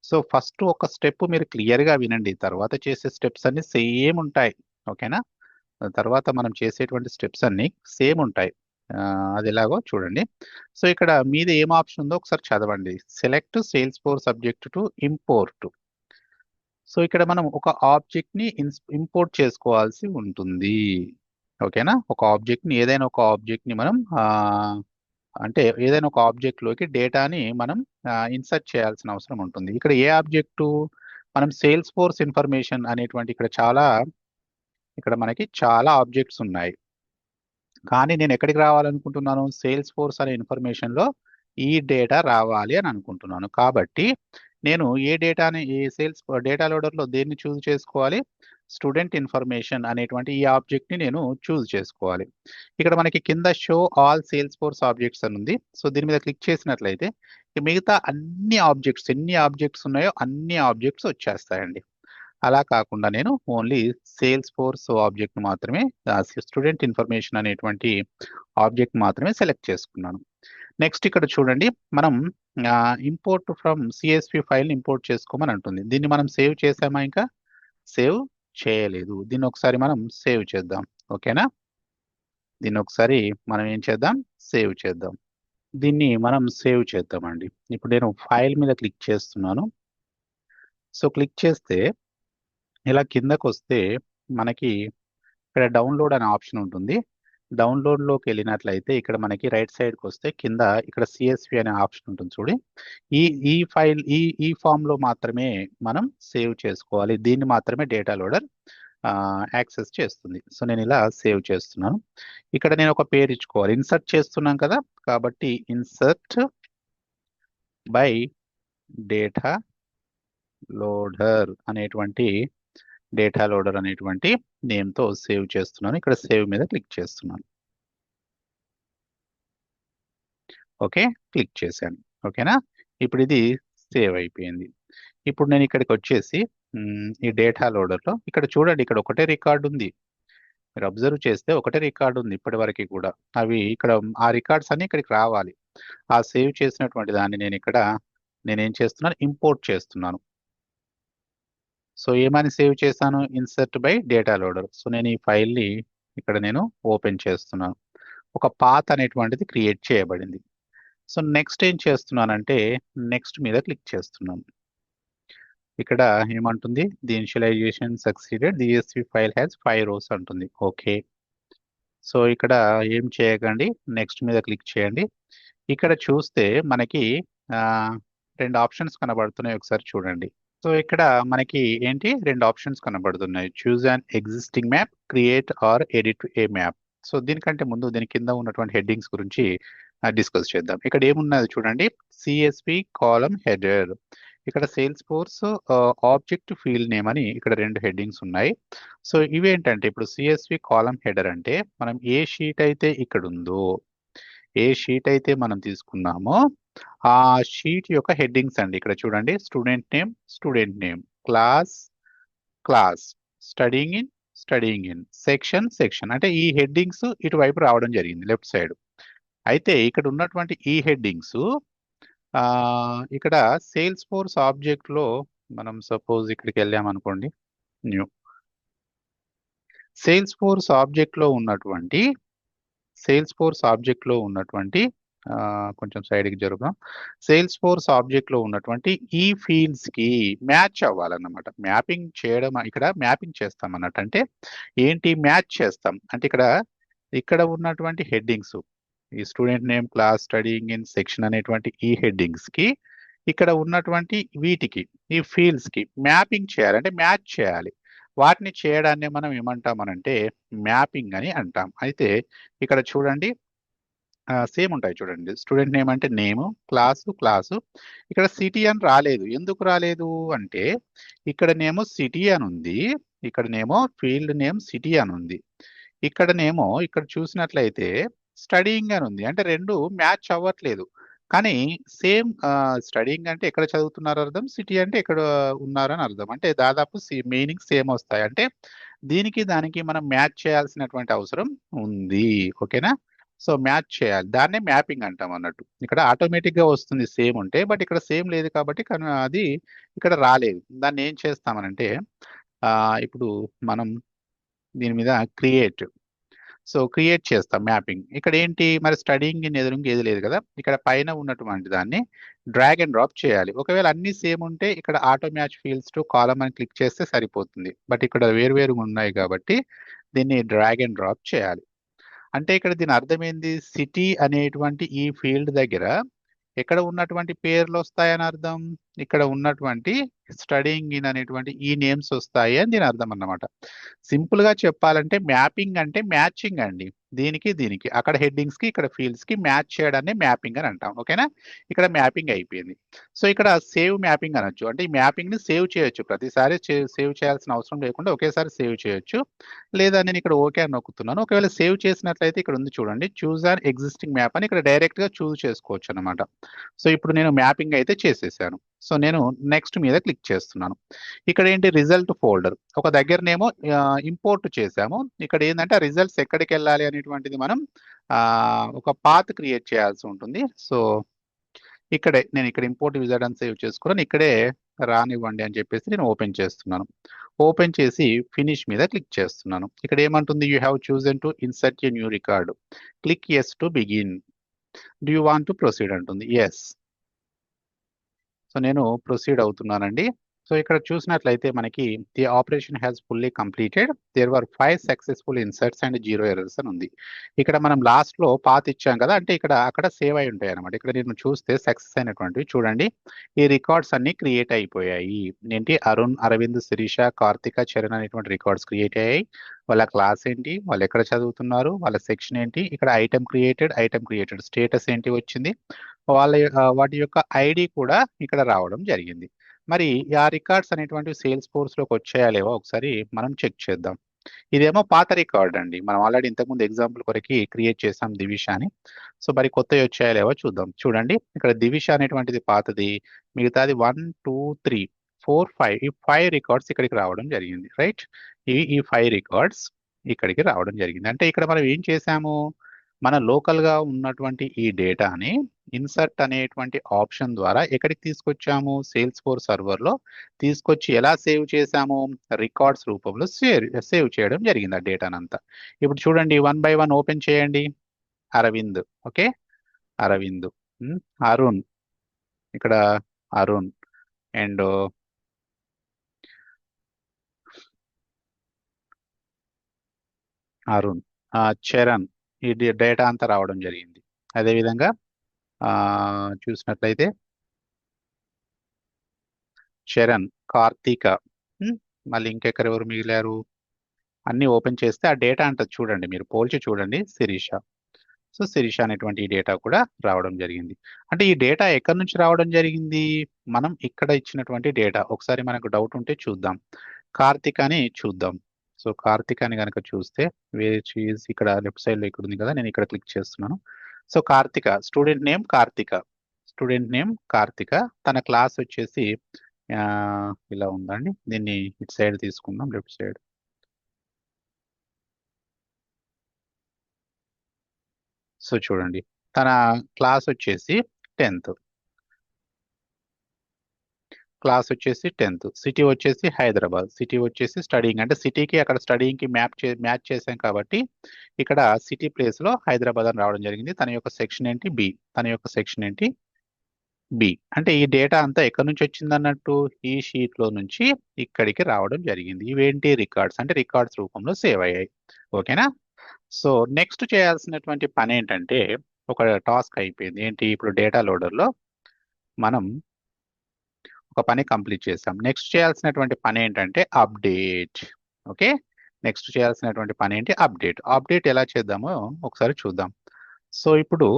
Speaker 1: సో ఫస్ట్ ఒక స్టెప్ మీరు క్లియర్గా వినండి, తర్వాత చేసే స్టెప్స్ అన్ని సేమ్ ఉంటాయి. ఓకేనా? తర్వాత మనం చేసేటువంటి స్టెప్స్ అన్ని సేమ్ ఉంటాయి. అది ఎలాగో చూడండి. సో ఇక్కడ మీద ఏం ఆప్షన్ ఉందో ఒకసారి చదవండి. Select sales force subject to import. So ఇక్కడ మనం ఒక ఆబ్జెక్ట్ ని ఇంపోర్ట్ చేసుకోవాల్సి ఉంటుంది. ఓకేనా? ఒక ఆబ్జెక్ట్ ని ఏదైనా ఒక ఆబ్జెక్ట్ ని మనం అంటే ఏదైనా ఒక ఆబ్జెక్ట్ లోకి డేటాని మనం ఇన్సర్ట్ చేయాల్సిన అవసరం ఉంటుంది. ఇక్కడ ఏ ఆబ్జెక్టు? మనం సేల్స్ ఫోర్స్ ఇన్ఫర్మేషన్ అనేటువంటి ఇక్కడ మనకి చాలా ఆబ్జెక్ట్స్ ఉన్నాయి. కానీ నేను ఎక్కడికి రావాలనుకుంటున్నాను? సేల్స్ ఫోర్స్ అనే ఇన్ఫర్మేషన్ లో ఈ డేటా రావాలి అని అనుకుంటున్నాను. కాబట్టి నేను ఏ డేటాని ఈ సేల్స్ డేటా లోడర్ లో దేన్ని చూస్ చేసుకోవాలి? స్టూడెంట్ ఇన్ఫర్మేషన్ అనేటువంటి ఈ ఆబ్జెక్ట్ ని నేను చూస్ చేసుకోవాలి. ఇక్కడ మనకి కింద show all sales force objects అని ఉంది. సో దీని మీద క్లిక్ చేసినట్లయితే ఈ మిగతా అన్ని ఆబ్జెక్ట్స్, ఎన్ని ఆబ్జెక్ట్స్ ఉన్నాయో అన్ని ఆబ్జెక్ట్స్ వచ్చేస్తాయండి. అలా కాకుండా నేను ఓన్లీ సేల్స్ ఫోర్స్ ఆబ్జెక్ట్ మాత్రమే, స్టూడెంట్ ఇన్ఫర్మేషన్ అనేటువంటి ఆబ్జెక్ట్ మాత్రమే సెలెక్ట్ చేసుకున్నాను. నెక్స్ట్ ఇక్కడ చూడండి, మనం import from CSV file import చేసుకోమని అంటుంది. దీన్ని మనం సేవ్ చేసామా? ఇంకా సేవ్ చేయలేదు. దీన్ని ఒకసారి మనం సేవ్ చేద్దాం. ఓకేనా? దీన్ని ఒకసారి మనం ఏం చేద్దాం? సేవ్ చేద్దాం. దీన్ని మనం సేవ్ చేద్దామండి. ఇప్పుడు నేను ఫైల్ మీద క్లిక్ చేస్తున్నాను. సో క్లిక్ చేస్తే ఇలా కిందకు వస్తే మనకి ఇక్కడ డౌన్లోడ్ అనే ఆప్షన్ ఉంటుంది. డౌన్లోడ్లోకి వెళ్ళినట్లయితే ఇక్కడ మనకి రైట్ సైడ్కి వస్తే కింద ఇక్కడ సిఎస్వి అనే ఆప్షన్ ఉంటుంది చూడి. ఈ ఈ ఫైల్ ఈ ఫామ్లో మాత్రమే మనం సేవ్ చేసుకోవాలి. దీన్ని మాత్రమే డేటా లోడర్ యాక్సెస్ చేస్తుంది. సో నేను ఇలా సేవ్ చేస్తున్నాను. ఇక్కడ నేను ఒక పేరు ఇచ్చుకోవాలి. ఇన్సర్ట్ చేస్తున్నాం కదా, కాబట్టి ఇన్సర్ట్ బై డేటా లోడర్ అనేటువంటి నేమ్తో సేవ్ చేస్తున్నాను. ఇక్కడ సేవ్ మీద క్లిక్ చేస్తున్నాను. ఓకే, క్లిక్ చేశాను. ఓకేనా? ఇప్పుడు ఇది సేవ్ అయిపోయింది. ఇప్పుడు నేను ఇక్కడికి వచ్చేసి ఈ డేటా లోడర్లో ఇక్కడ చూడండి, ఇక్కడ ఒకటే రికార్డు ఉంది. మీరు అబ్జర్వ్ చేస్తే ఒకటే రికార్డు ఉంది ఇప్పటి వరకు కూడా. అవి ఇక్కడ ఆ రికార్డ్స్ అన్ని ఇక్కడికి రావాలి. ఆ సేవ్ చేసినటువంటి దాన్ని నేనేం చేస్తున్నాను? ఇంపోర్ట్ చేస్తున్నాను. సో ఏమని సేవ్ చేశాను? Insert by data loader. So నేను ఈ ఫైల్ని ఇక్కడ నేను ఓపెన్ చేస్తున్నాను. ఒక పాత్ అనేటువంటిది క్రియేట్ చేయబడింది. సో నెక్స్ట్ ఏం చేస్తున్నానంటే నెక్స్ట్ మీద క్లిక్ చేస్తున్నాను. ఇక్కడ ఏమంటుంది? The initialisation succeeded, the CSV file has 5 rows అంటుంది. ఓకే, సో ఇక్కడ ఏం చేయకండి, నెక్స్ట్ మీద క్లిక్ చేయండి. ఇక్కడ చూస్తే మనకి 2 ఆప్షన్స్ కనబడుతున్నాయి, ఒకసారి చూడండి. సో ఇక్కడ మనకి ఏంటి? 2 ఆప్షన్స్ కనబడుతున్నాయి. Choose an existing map, create or edit A map. So దీనికంటే ముందు దీని కింద ఉన్నటువంటి హెడ్డింగ్స్ గురించి డిస్కస్ చేద్దాం. ఇక్కడ ఏమున్నది చూడండి, సిఎస్వి కాలమ్ హెడర్. ఇక్కడ sales force object field name అని ఇక్కడ 2 హెడ్డింగ్స్ ఉన్నాయి. సో ఇవేంటంటే ఇప్పుడు సిఎస్వి కాలమ్ హెడర్ అంటే మనం ఏ షీట్ అయితే ఇక్కడ ఉందో, ఏ షీట్ అయితే మనం తీసుకున్నామో ఆ షీట్ యొక్క హెడ్డింగ్స్ అండి. ఇక్కడ చూడండి, student name, class, studying in, section అంటే ఈ హెడ్డింగ్స్ ఇటువైపు రావడం జరిగింది లెఫ్ట్ సైడ్. అయితే ఇక్కడ ఉన్నటువంటి ఈ హెడ్డింగ్స్ ఇక్కడ సేల్స్ ఫోర్స్ ఆబ్జెక్ట్ లో మనం సపోజ్ ఇక్కడికి వెళ్ళామనుకోండి, న్యూ సేల్స్ ఫోర్స్ ఆబ్జెక్ట్ లో ఉన్నటువంటి కొంచెం సైడ్కి జరుగుతాం. సేల్స్ ఫోర్స్ ఆబ్జెక్ట్ లో ఉన్నటువంటి ఈ ఫీల్డ్స్ కి మ్యాచ్ అవ్వాలన్నమాట. మ్యాపింగ్ చేయడం, ఇక్కడ మ్యాపింగ్ చేస్తాం అన్నట్టు. అంటే ఏంటి? మ్యాచ్ చేస్తాం అంటే ఇక్కడ ఉన్నటువంటి హెడ్డింగ్స్, ఈ student name, class, studying in, section అనేటువంటి ఈ హెడ్డింగ్స్ కి ఇక్కడ ఉన్నటువంటి వీటికి, ఈ ఫీల్డ్స్ కి మ్యాపింగ్ చేయాలి, అంటే మ్యాచ్ చేయాలి. వాటిని చేయడాన్ని మనం ఏమంటామనంటే మ్యాపింగ్ అని అంటాం. అయితే ఇక్కడ చూడండి సేమ్ ఉంటాయి చూడండి. స్టూడెంట్ నేమ్ అంటే నేము, క్లాసు. ఇక్కడ సిటీ అని రాలేదు. ఎందుకు రాలేదు అంటే ఇక్కడనేమో సిటీ అని ఉంది. ఇక్కడనేమో ఫీల్డ్ నేమ్ సిటీ అని ఉంది. ఇక్కడనేమో ఇక్కడ చూసినట్లయితే స్టడీయింగ్ అని ఉంది. అంటే 2 మ్యాచ్ అవ్వట్లేదు. కానీ సేమ్ స్టడీయింగ్ అంటే ఎక్కడ చదువుతున్నారు అర్థం, సిటీ అంటే ఎక్కడ ఉన్నారని అర్థం. అంటే దాదాపు మీనింగ్ సేమ్ వస్తాయి. అంటే దీనికి దానికి మనం మ్యాచ్ చేయాల్సినటువంటి అవసరం ఉంది. ఓకేనా? సో మ్యాచ్ చేయాలి. దాన్నే మ్యాపింగ్ అంటాం అన్నట్టు. ఇక్కడ ఆటోమేటిక్ గా వస్తుంది సేమ్ ఉంటే. బట్ ఇక్కడ సేమ్ లేదు కాబట్టి అది ఇక్కడ రాలేదు. దాన్ని ఏం చేస్తామనంటే ఇప్పుడు మనం దీని మీద క్రియేట్ చేస్తాం మ్యాపింగ్. ఇక్కడ ఏంటి మరి స్టడీయింగ్ ఇన్ ఎదురుంగా ఏది లేదు కదా. ఇక్కడ పైన ఉన్నటువంటి దాన్ని డ్రాగ్ అండ్ డ్రాప్ చేయాలి. ఒకవేళ అన్ని సేమ్ ఉంటే ఇక్కడ auto match fields to column అని క్లిక్ చేస్తే సరిపోతుంది. బట్ ఇక్కడ వేరువేరుగా ఉన్నాయి కాబట్టి దీన్ని డ్రాగ్ అండ్ డ్రాప్ చేయాలి. అంటే ఇక్కడ దీని అర్థం ఏంది, సిటీ అనేటువంటి ఈ ఫీల్డ్ దగ్గర ఎక్కడ ఉన్నటువంటి పేర్లు వస్తాయని అర్థం, ఇక్కడ ఉన్నటువంటి స్టడీయింగ్ ఇన్ అనేటువంటి ఈ నేమ్స్ వస్తాయి అని దీని అర్థం అన్నమాట. సింపుల్ గా చెప్పాలంటే మ్యాపింగ్ అంటే మ్యాచింగ్ అండి. దీనికి అక్కడ హెడ్డింగ్స్ కి ఇక్కడ ఫీల్డ్స్ కి మ్యాచ్ చేయడాన్ని మ్యాపింగ్ అని అంటాం. ఓకేనా? ఇక్కడ మ్యాపింగ్ అయిపోయింది. సో ఇక్కడ సేవ్ మ్యాపింగ్ అనొచ్చు. అంటే ఈ మ్యాపింగ్ ని సేవ్ చేయొచ్చు. ప్రతిసారి సేవ్ చేయాల్సిన అవసరం లేకుండా ఒకేసారి సేవ్ చేయొచ్చు. లేదా నేను ఇక్కడ ఓకే అని నొక్కుతున్నాను. ఒకవేళ సేవ్ చేసినట్లయితే ఇక్కడ ఉంది చూడండి, చూజ్ ఆన్ ఎగ్జిస్టింగ్ మ్యాప్ అని ఇక్కడ డైరెక్ట్ గా చూజ్ చేసుకోవచ్చు అనమాట. సో ఇప్పుడు నేను మ్యాపింగ్ అయితే చేసేసాను. సో నేను నెక్స్ట్ మీద క్లిక్ చేస్తున్నాను. ఇక్కడ ఏంటి, రిజల్ట్ ఫోల్డర్ ఒక దగ్గరనేమో ఇంపోర్ట్ చేసాము. ఇక్కడ ఏంటంటే రిజల్ట్స్ ఎక్కడికి వెళ్ళాలి అనేటువంటిది మనం ఒక పాత్ క్రియేట్ చేయాల్సి ఉంటుంది. సో నేను ఇక్కడ ఇంపోర్ట్ విజార్డ్ అని సేవ్ చేసుకున్నాను. ఇక్కడే రానివ్వండి అని చెప్పేసి నేను ఓపెన్ చేస్తున్నాను. ఓపెన్ చేసి ఫినిష్ మీద క్లిక్ చేస్తున్నాను. ఇక్కడ ఏమంటుంది, you have chosen to insert a new record, click yes to begin, do you want to proceed అంటుంది. ఎస్. సో నేను ప్రొసీడ్ అవుతున్నానండి. సో ఇక్కడ చూసినట్లయితే మనకి the operation has fully completed, there were 5 successful inserts and 0 errors అని ఉంది. ఇక్కడ మనం లాస్ట్ లో పాత్ ఇచ్చాం కదా, అంటే అక్కడ సేవ్ అయి ఉంటాయి అనమాట. ఇక్కడ నేను చూస్తే సక్సెస్ అయినటువంటివి చూడండి, ఈ రికార్డ్స్ అన్ని క్రియేట్ అయిపోయాయి. ఏంటి, అరుణ్, అరవింద్, శిరీష, కార్తిక, చరణ్ అనేటువంటి రికార్డ్స్ క్రియేట్ అయ్యాయి. వాళ్ళ క్లాస్ ఏంటి, వాళ్ళు ఎక్కడ చదువుతున్నారు, వాళ్ళ సెక్షన్ ఏంటి, ఇక్కడ ఐటమ్ క్రియేటెడ్ స్టేటస్ ఏంటి వచ్చింది, వాటి యొక్క ఐడి కూడా ఇక్కడ రావడం జరిగింది. మరి ఆ రికార్డ్స్ అనేటువంటివి సేల్స్ ఫోర్స్ లోకి వచ్చాయా లేవో ఒకసారి మనం చెక్ చేద్దాం. ఇదేమో పాత రికార్డ్ అండి. మనం ఆల్రెడీ ఇంతకుముందు ఎగ్జాంపుల్ కొరకి క్రియేట్ చేసాం దివిష అని. సో మరి కొత్తవి వచ్చాయా లేవో చూద్దాం. చూడండి, ఇక్కడ దివిష అనేటువంటిది పాతది, మిగతాది 1 2 3 4 5 ఈ 5 రికార్డ్స్ ఇక్కడికి రావడం జరిగింది. రైట్, ఈ 5 రికార్డ్స్ ఇక్కడికి రావడం జరిగింది. అంటే ఇక్కడ మనం ఏం చేసాము, మన లోకల్ గా ఉన్నటువంటి ఈ డేటాని ఇన్సర్ట్ అనేటువంటి ఆప్షన్ ద్వారా ఎక్కడికి తీసుకొచ్చాము, సేల్స్ ఫోర్స్ సర్వర్ లో తీసుకొచ్చి ఎలా సేవ్ చేసాము, రికార్డ్స్ రూపంలో సేవ్ చేయడం జరిగింది ఆ డేటానంతా. ఇప్పుడు చూడండి, 1 by 1 ఓపెన్ చేయండి. అరవింద్, ఓకే, అరవింద్, అరుణ్, ఇక్కడ అరుణ్, అండ్ అరుణ్, చరణ్, ఈ డేటా అంతా రావడం జరిగింది. అదేవిధంగా చూసినట్లయితే చరణ్, కార్తీక, మళ్ళీ ఇంకెక్కరెవరు మిగిలారు, అన్ని ఓపెన్ చేస్తే ఆ డేటా అంటది చూడండి, మీరు పోల్చి చూడండి, శిరీష. సో శిరీష అనేటువంటి ఈ డేటా కూడా రావడం జరిగింది. అంటే ఈ డేటా ఎక్కడి నుంచి రావడం జరిగింది, మనం ఇక్కడ ఇచ్చినటువంటి డేటా. ఒకసారి మనకు డౌట్ ఉంటే చూద్దాం. కార్తీక అని చూద్దాం. సో కార్తీక అని కనుక చూస్తే ఇక్కడ లెఫ్ట్ సైడ్ లో ఇక్కడ ఉంది కదా, నేను ఇక్కడ క్లిక్ చేస్తున్నాను. So Karthika, student name Karthika, తన క్లాస్ వచ్చేసి ఇలా ఉందండి. దీన్ని ఇటు సైడ్ తీసుకుందాం, లెఫ్ట్ సైడ్. సో చూడండి, తన క్లాస్ వచ్చేసి 10th, సిటీ వచ్చేసి హైదరాబాద్, సిటీ వచ్చేసి స్టడీయింగ్, అంటే సిటీకి అక్కడ స్టడీయింగ్ కి మ్యాచ్ చేసాం కాబట్టి ఇక్కడ సిటీ ప్లేస్ లో హైదరాబాద్ అని రావడం జరిగింది. తన యొక్క సెక్షన్ ఏంటి, బి. బి అంటే ఈ డేటా అంతా ఎక్కడి నుంచి వచ్చింది అన్నట్టు, ఈ షీట్ లో నుంచి ఇక్కడికి రావడం జరిగింది. ఇవేంటి, రికార్డ్స్, అంటే రికార్డ్స్ రూపంలో సేవ్ అయ్యాయి. ఓకేనా? సో నెక్స్ట్ చేయాల్సినటువంటి పని ఏంటంటే, ఒక టాస్క్ అయిపోయింది. ఏంటి, ఇప్పుడు డేటా లోడర్ లో మనం ఒక పని కంప్లీట్ చేసాం. నెక్స్ట్ చేయాల్సినటువంటి పని ఏంటంటే అప్డేట్. ఓకే. నెక్స్ట్ చేయాల్సినటువంటి పని ఏంటి? అప్డేట్. అప్డేట్ ఎలా చేద్దామో ఒకసారి చూద్దాం. సో ఇప్పుడు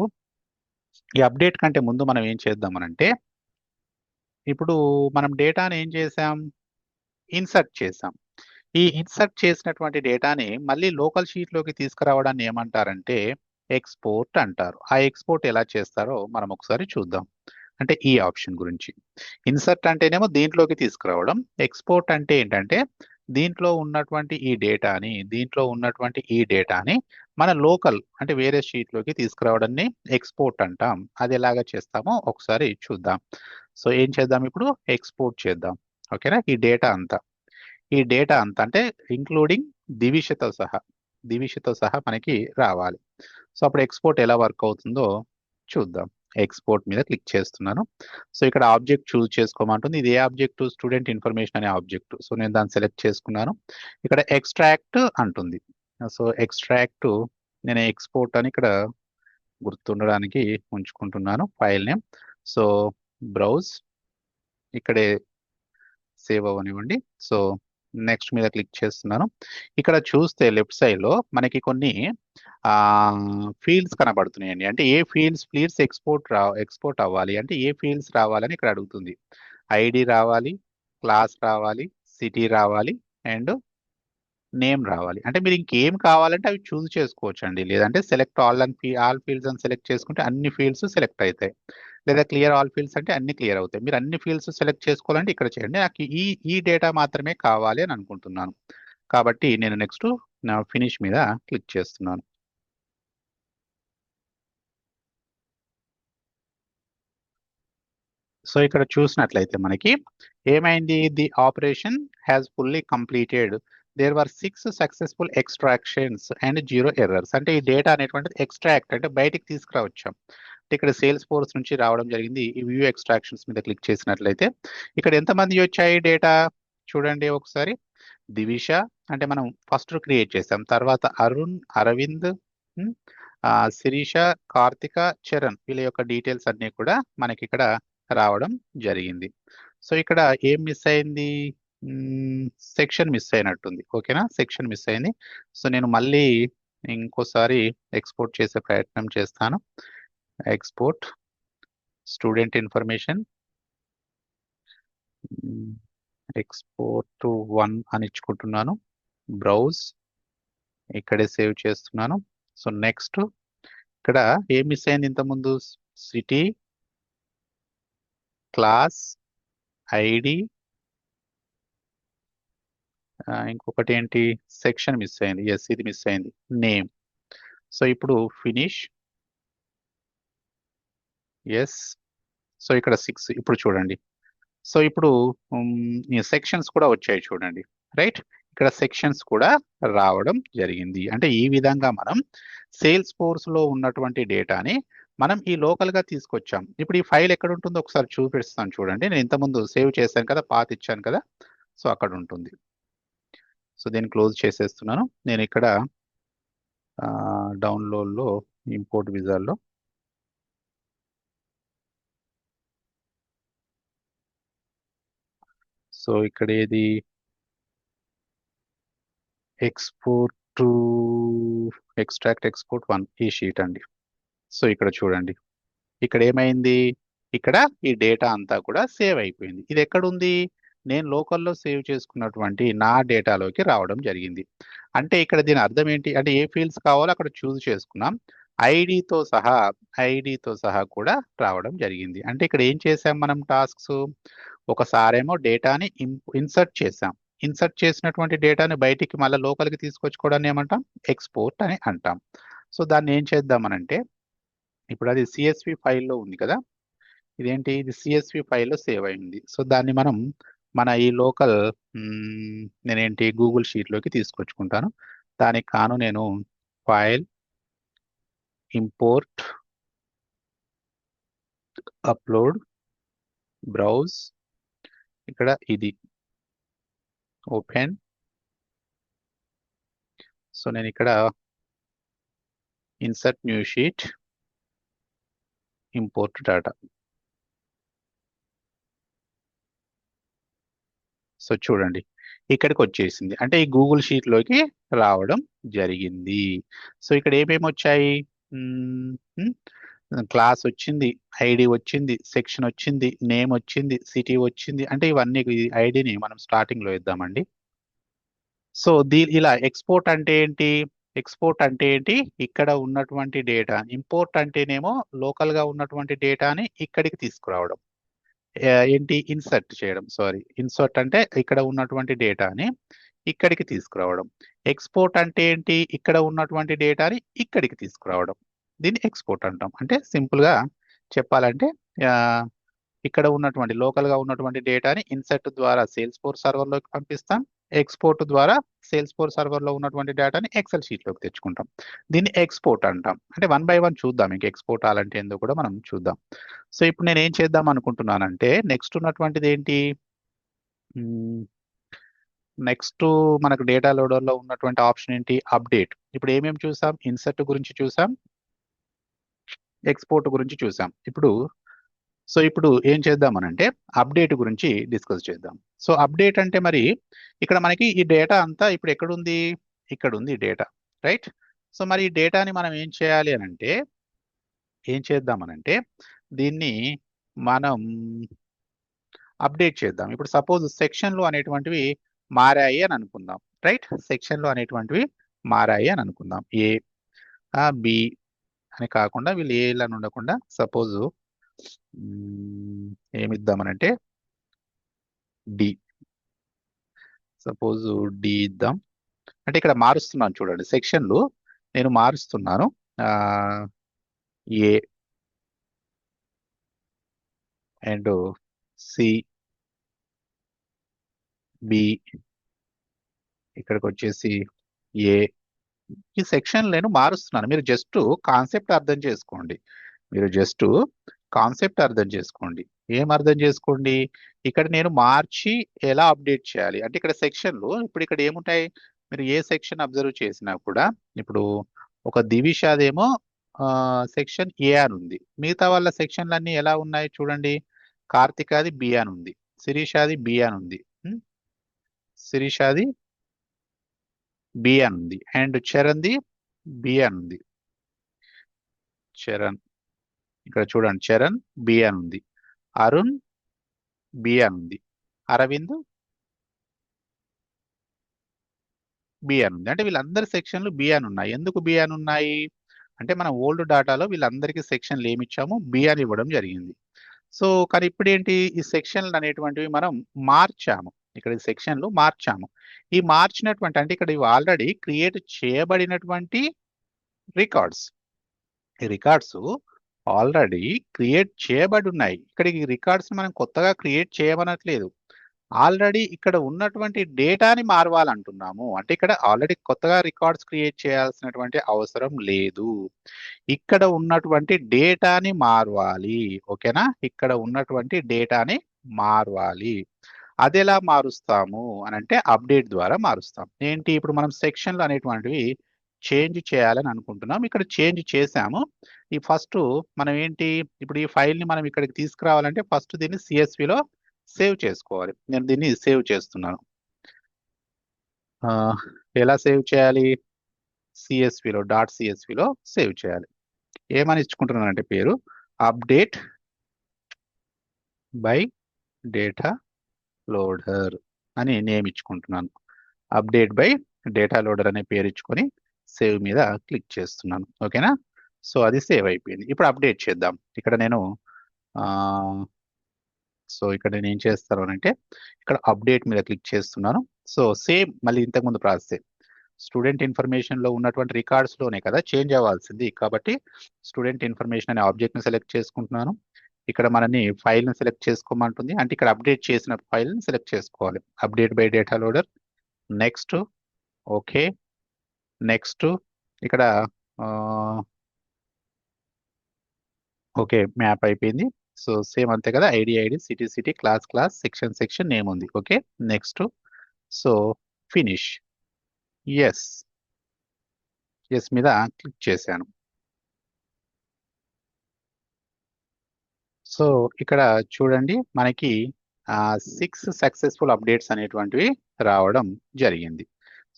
Speaker 1: ఈ అప్డేట్ కంటే ముందు మనం ఏం చేద్దామనంటే, ఇప్పుడు మనం డేటాని ఏం చేసాం? ఇన్సర్ట్ చేసాం. ఈ ఇన్సర్ట్ చేసినటువంటి డేటాని మళ్ళీ లోకల్ షీట్లోకి తీసుకురావడాన్ని ఏమంటారంటే ఎక్స్పోర్ట్ అంటారు. ఆ ఎక్స్పోర్ట్ ఎలా చేస్తారో మనం ఒకసారి చూద్దాం. అంటే ఈ ఆప్షన్ గురించి. ఇన్సర్ట్ అంటేనేమో దీంట్లోకి తీసుకురావడం. ఎక్స్పోర్ట్ అంటే ఏంటంటే దీంట్లో ఉన్నటువంటి ఈ డేటాని మన లోకల్ అంటే వేరే షీట్లోకి తీసుకురావడాన్ని ఎక్స్పోర్ట్ అంటాం. అది ఎలాగా చేస్తామో ఒకసారి చూద్దాం. సో ఏం చేద్దాం ఇప్పుడు? ఎక్స్పోర్ట్ చేద్దాం. ఓకేనా? ఈ డేటా అంతా అంటే ఇంక్లూడింగ్ దివిషతో సహా మనకి రావాలి. సో అప్పుడు ఎక్స్పోర్ట్ ఎలా వర్క్ అవుతుందో చూద్దాం. ఎక్స్పోర్ట్ మీద క్లిక్ చేస్తున్నాను. సో ఇక్కడ ఆబ్జెక్ట్ చూస్ చేసుకోమంటుంది. ఇది ఏ ఆబ్జెక్ట్? స్టూడెంట్ ఇన్ఫర్మేషన్ అనే ఆబ్జెక్ట్. సో నేను దాన్ని సెలెక్ట్ చేసుకున్నాను. ఇక్కడ ఎక్స్ట్రాక్ట్ అంటుంది. సో ఎక్స్ట్రాక్ట్ నేను ఎక్స్పోర్ట్ అని ఇక్కడ గుర్తుండడానికి ఉంచుకుంటున్నాను ఫైల్ నేమ్. సో బ్రౌజ్ ఇక్కడే సేవ్ అవ్వనివ్వండి. సో నెక్స్ట్ మీద క్లిక్ చేస్తున్నాను. ఇక్కడ చూస్తే లెఫ్ట్ సైడ్ లో మనకి కొన్ని ఫీల్డ్స్ కనబడుతున్నాయండి. అంటే ఏ ఫీల్డ్స్ ఎక్స్పోర్ట్ అవ్వాలి అంటే ఏ ఫీల్డ్స్ రావాలని ఇక్కడ అడుగుతుంది. ఐడి రావాలి, క్లాస్ రావాలి, సిటీ రావాలి అండ్ నేమ్ రావాలి. అంటే మీరు ఇంకేం కావాలంటే అవి చూస్ చేసుకోవచ్చు అండి. లేదంటే సెలెక్ట్ ఆల్ ఫీల్డ్స్ అని సెలెక్ట్ చేసుకుంటే అన్ని ఫీల్డ్స్ సెలెక్ట్ అవుతాయి. లేదా క్లియర్ ఆల్ ఫీల్డ్స్ అంటే అన్ని క్లియర్ అవుతాయి. మీరు అన్ని ఫీల్డ్స్ సెలెక్ట్ చేసుకోవాలంటే ఇక్కడ చేయండి. నాకు ఈ డేటా మాత్రమే కావాలి అని అనుకుంటున్నాను. కాబట్టి నేను నెక్స్ట్ నా ఫినిష్ మీద క్లిక్ చేస్తున్నాను. సో ఇక్కడ చూసినట్లయితే మనకి ఏమైంది? The operation has fully completed. There were 6 successful extractions and 0 errors. అంటే ఈ డేటా అనేటువంటిది ఎక్స్ట్రాక్ట్ అంటే బయటికి తీసుకురావచ్చాం. ఇక్కడ సేల్స్ ఫోర్స్ నుంచి రావడం జరిగింది. ఈ వ్యూ ఎక్స్ట్రాక్షన్స్ మీద క్లిక్ చేసినట్లయితే ఇక్కడ ఎంతమంది వచ్చాయి డేటా చూడండి ఒకసారి. దివిష అంటే మనం ఫస్ట్ క్రియేట్ చేసాం. తర్వాత అరుణ్, అరవింద్, ఉమ్, శిరీష, కార్తిక, చరణ్ వీళ్ళ యొక్క డీటెయిల్స్ అన్ని కూడా మనకి ఇక్కడ రావడం జరిగింది. సో ఇక్కడ ఏం మిస్ అయింది? సెక్షన్ మిస్ అయినట్టుంది. ఓకేనా? సెక్షన్ మిస్ అయింది. సో నేను మళ్ళీ ఇంకోసారి ఎక్స్పోర్ట్ చేసే ప్రయత్నం చేస్తాను. ఎక్స్పోర్ట్ స్టూడెంట్ ఇన్ఫర్మేషన్ ఎక్స్పోర్ట్ 1 అని ఇచ్చుకుంటున్నాను. బ్రౌజ్ ఇక్కడే సేవ్ చేస్తున్నాను. సో నెక్స్ట్ ఇక్కడ ఏం మిస్ అయింది ఇంతకుముందు? సిటీ, క్లాస్, ఐడి, ఇంకొకటి ఏంటి? సెక్షన్ మిస్ అయింది. ఎస్ ఇది మిస్ అయింది. నేమ్. సో ఇప్పుడు ఫినిష్. ఎస్. సో ఇక్కడ 6 ఇప్పుడు చూడండి. సో ఇప్పుడు ఈ సెక్షన్స్ కూడా వచ్చాయి చూడండి. రైట్? ఇక్కడ సెక్షన్స్ కూడా రావడం జరిగింది. అంటే ఈ విధంగా మనం సేల్స్ ఫోర్స్ లో ఉన్నటువంటి డేటాని మనం ఈ లోకల్ గా తీసుకొచ్చాం. ఇప్పుడు ఈ ఫైల్ ఎక్కడ ఉంటుందో ఒకసారి చూపిస్తాను చూడండి. నేను ఇంతకుముందు సేవ్ చేశాను కదా, పాత్ ఇచ్చాను కదా. సో అక్కడ ఉంటుంది. సో దీన్ని క్లోజ్ చేసేస్తున్నాను. నేను ఇక్కడ డౌన్లోడ్ లో ఇంపోర్ట్ విజాల్లో సో ఇక్కడ ఏది? ఎక్స్పోర్ట్ టు ఎక్స్పోర్ట్ 1 ఈ షీట్ అండి. సో ఇక్కడ చూడండి. ఇక్కడ ఏమైంది? ఇక్కడ ఈ డేటా అంతా కూడా సేవ్ అయిపోయింది. ఇది ఎక్కడుంది? నేను లోకల్లో సేవ్ చేసుకున్నటువంటి నా డేటాలోకి రావడం జరిగింది. అంటే ఇక్కడ దీని అర్థం ఏంటి? అంటే ఏ ఫీల్డ్స్ కావాలో అక్కడ చూస్ చేసుకున్నాం. ఐడితో సహా కూడా రావడం జరిగింది. అంటే ఇక్కడ ఏం చేసాం మనం టాస్క్స్? ఒకసారేమో డేటాని ఇన్సర్ట్ చేసాం. ఇన్సర్ట్ చేసినటువంటి డేటాని బయటికి మళ్ళీ లోకల్కి తీసుకొచ్చుకోవడాన్ని ఏమంటాం? ఎక్స్పోర్ట్ అని అంటాం. సో దాన్ని ఏం చేద్దామనంటే ఇప్పుడు అది సిఎస్వి ఫైల్లో ఉంది కదా. ఇదేంటి? ఇది సిఎస్వి ఫైల్లో సేవ్ అయింది. సో దాన్ని మనం మన ఈ లోకల్ నేనేంటి గూగుల్ షీట్లోకి తీసుకొచ్చుకుంటాను. దానికి కాను నేను ఫైల్, ఇంపోర్ట్, అప్లోడ్, బ్రౌజ్ ఇక్కడ ఇది ఓపెన్. సో నేను ఇక్కడ insert new sheet, import data. So చూడండి ఇక్కడికి వచ్చేసింది. అంటే ఈ గూగుల్ షీట్లోకి రావడం జరిగింది. సో ఇక్కడ ఏమేమి వచ్చాయి? క్లాస్ వచ్చింది, ఐడి వచ్చింది, సెక్షన్ వచ్చింది, నేమ్ వచ్చింది, సిటీ వచ్చింది. అంటే ఇవన్నీ ఐడిని మనం స్టార్టింగ్ లో ఇద్దామండి. సో ఇలా ఎక్స్పోర్ట్ అంటే ఏంటి? ఎక్స్పోర్ట్ అంటే ఏంటి? ఇక్కడ ఉన్నటువంటి డేటా. ఇంపోర్ట్ అంటేనేమో లోకల్ గా ఉన్నటువంటి డేటాని ఇక్కడికి తీసుకురావడం. ఏంటి? ఇన్సర్ట్ చేయడం. సారీ, ఇన్సర్ట్ అంటే ఇక్కడ ఉన్నటువంటి డేటాని ఇక్కడికి తీసుకురావడం. ఎక్స్పోర్ట్ అంటే ఏంటి? ఇక్కడ ఉన్నటువంటి డేటాని ఇక్కడికి తీసుకురావడం. దీన్ని ఎక్స్పోర్ట్ అంటాం. అంటే సింపుల్ గా చెప్పాలంటే ఆ, ఇక్కడ ఉన్నటువంటి లోకల్ గా ఉన్నటువంటి డేటాని ఇన్సర్ట్ ద్వారా సేల్స్ ఫోర్స్ సర్వర్ లోకి పంపిస్తాం. ఎక్స్పోర్ట్ ద్వారా సేల్స్ ఫోర్స్ సర్వర్ లో ఉన్నటువంటి డేటాని ఎక్సెల్ షీట్ లోకి తెచ్చుకుంటాం. దీన్ని ఎక్స్పోర్ట్ అంటాం. అంటే వన్ బై వన్ చూద్దాం. ఇంక ఎక్స్పోర్ట్ అలంటే ఏందో కూడా మనం చూద్దాం. సో ఇప్పుడు నేను ఏం చేద్దాం అనుకుంటున్నానంటే నెక్స్ట్ ఉన్నటువంటిది ఏంటి? నెక్స్ట్ మనకు డేటా లోడర్ లో ఉన్నటువంటి ఆప్షన్ ఏంటి? అప్డేట్. ఇప్పుడు ఏమేమి చూసాం? ఇన్సర్ట్ గురించి చూసాం, ఎక్స్పోర్ట్ గురించి చూసాం. ఇప్పుడు ఏం చేద్దామనంటే అప్డేట్ గురించి డిస్కస్ చేద్దాం. సో అప్డేట్ అంటే మరి ఇక్కడ మనకి ఈ డేటా అంతా ఇప్పుడు ఎక్కడుంది? ఇక్కడ ఉంది డేటా, రైట్? సో మరి ఈ డేటాని మనం ఏం చేయాలి అనంటే ఏం చేద్దామనంటే దీన్ని మనం అప్డేట్ చేద్దాం. ఇప్పుడు సపోజ్ సెక్షన్లు అనేటువంటివి మారాయి అని అనుకుందాం, రైట్? సెక్షన్లు అనేటువంటివి మారాయి అని అనుకుందాం. ఏ బి అని కాకుండా వీళ్ళు ఏలని ఉండకుండా సపోజ్ ఏమిద్దామనంటే డి. సపోజ్ డి ఇద్దాం. అంటే ఇక్కడ మారుస్తున్నాను చూడండి, సెక్షన్లు నేను మారుస్తున్నాను. ఏ అండ్ సి, బి, ఇక్కడికి వచ్చేసి ఏ. ఈ సెక్షన్ నేను మారుస్తున్నాను. మీరు జస్ట్ కాన్సెప్ట్ అర్థం చేసుకోండి. మీరు జస్ట్ కాన్సెప్ట్ అర్థం చేసుకోండి. ఏం అర్థం చేసుకోండి? ఇక్కడ నేను మార్చి ఎలా అప్డేట్ చేయాలి అంటే ఇక్కడ సెక్షన్లు ఇప్పుడు ఇక్కడ ఏముంటాయి? మీరు ఏ సెక్షన్ అబ్జర్వ్ చేసినా కూడా ఇప్పుడు ఒక దివిషాదేమో సెక్షన్ ఏ అని ఉంది. మిగతా వాళ్ళ సెక్షన్లన్నీ ఎలా ఉన్నాయి చూడండి. కార్తికాది బి అని ఉంది, శిరీషాది బి అని ఉంది, శిరీషాది బి అని ఉంది, అండ్ చరణ్ది బి అని ఉంది. చరణ్, ఇక్కడ చూడండి, చరణ్ బి అని ఉంది, అరుణ్ బి అని ఉంది, అరవింద్ బి అని ఉంది. అంటే వీళ్ళందరి సెక్షన్లు బి అని ఉన్నాయి. ఎందుకు బి అని ఉన్నాయి అంటే మన ఓల్డ్ డాటాలో వీళ్ళందరికీ సెక్షన్లు ఏమి ఇచ్చాము? బి అని ఇవ్వడం జరిగింది. సో కానీ ఇప్పుడు ఏంటి? ఈ సెక్షన్లు అనేటువంటివి మనం మార్చాము. ఇక్కడ ఈ సెక్షన్లు మార్చాము. ఈ మార్చినటువంటి అంటే ఇక్కడ ఇవి ఆల్రెడీ క్రియేట్ చేయబడినటువంటి రికార్డ్స్. ఈ రికార్డ్స్ ఆల్రెడీ క్రియేట్ చేయబడి ఉన్నాయి. ఇక్కడ ఈ రికార్డ్స్ మనం కొత్తగా క్రియేట్ చేయమనట్లేదు. ఆల్రెడీ ఇక్కడ ఉన్నటువంటి డేటాని మారవాలంటున్నాము. అంటే ఇక్కడ ఆల్రెడీ కొత్తగా రికార్డ్స్ క్రియేట్ చేయాల్సినటువంటి అవసరం లేదు. ఇక్కడ ఉన్నటువంటి డేటాని మారవాలి. ఓకేనా? ఇక్కడ ఉన్నటువంటి డేటాని మారవాలి. అది ఎలా మారుస్తాము అని అంటే అప్డేట్ ద్వారా మారుస్తాం. ఏంటి? ఇప్పుడు మనం సెక్షన్లు అనేటువంటివి చేంజ్ చేయాలని అనుకుంటున్నాం. ఇక్కడ చేంజ్ చేసాము. ఈ ఫస్ట్ మనం ఏంటి? ఇప్పుడు ఈ ఫైల్ని మనం ఇక్కడికి తీసుకురావాలంటే ఫస్ట్ దీన్ని సిఎస్విలో సేవ్ చేసుకోవాలి. నేను దీన్ని సేవ్ చేస్తున్నాను. ఎలా సేవ్ చేయాలి? సిఎస్విలో .csvలో సేవ్ చేయాలి. ఏమని ఇచ్చుకుంటున్నానంటే పేరు అప్డేట్ బై డేటా లోడర్ అని నేమ్ ఇచ్చుకుంటున్నాను. అప్డేట్ బై డేటా లోడర్ అనే పేరు ఇచ్చుకొని సేవ్ మీద క్లిక్ చేస్తున్నాను. ఓకేనా? సో అది సేవ్ అయిపోయింది. ఇప్పుడు అప్డేట్ చేద్దాం. ఇక్కడ నేను ఇక్కడ నేను ఏం చేస్తాను అంటే ఇక్కడ అప్డేట్ మీద క్లిక్ చేస్తున్నాను. సో సేమ్ మళ్ళీ ఇంతకుముందు ప్రాసెస్. స్టూడెంట్ ఇన్ఫర్మేషన్ లో ఉన్నటువంటి రికార్డ్స్ లోనే కదా చేంజ్ అవ్వాల్సింది. కాబట్టి స్టూడెంట్ ఇన్ఫర్మేషన్ అనే ఆబ్జెక్ట్ ని సెలెక్ట్ చేసుకుంటున్నాను. ఇక్కడ మనని ఫైల్ ని సెలెక్ట్ చేసుకోమంటుంది. అంటే ఇక్కడ అప్డేట్ చేసిన ఫైల్ ని సెలెక్ట్ చేసుకోవాలి. Update by data loader, next, okay, next. ఇక్కడ ఓకే, మ్యాప్ అయిపోయింది. సో సేమ్ అంతే కదా, ID city class section name ఉంది. Okay, next. So finish, yes yes మీద క్లిక్ చేశాను. సో ఇక్కడ చూడండి మనకి 6 సక్సెస్ఫుల్ అప్డేట్స్ అనేటువంటివి రావడం జరిగింది.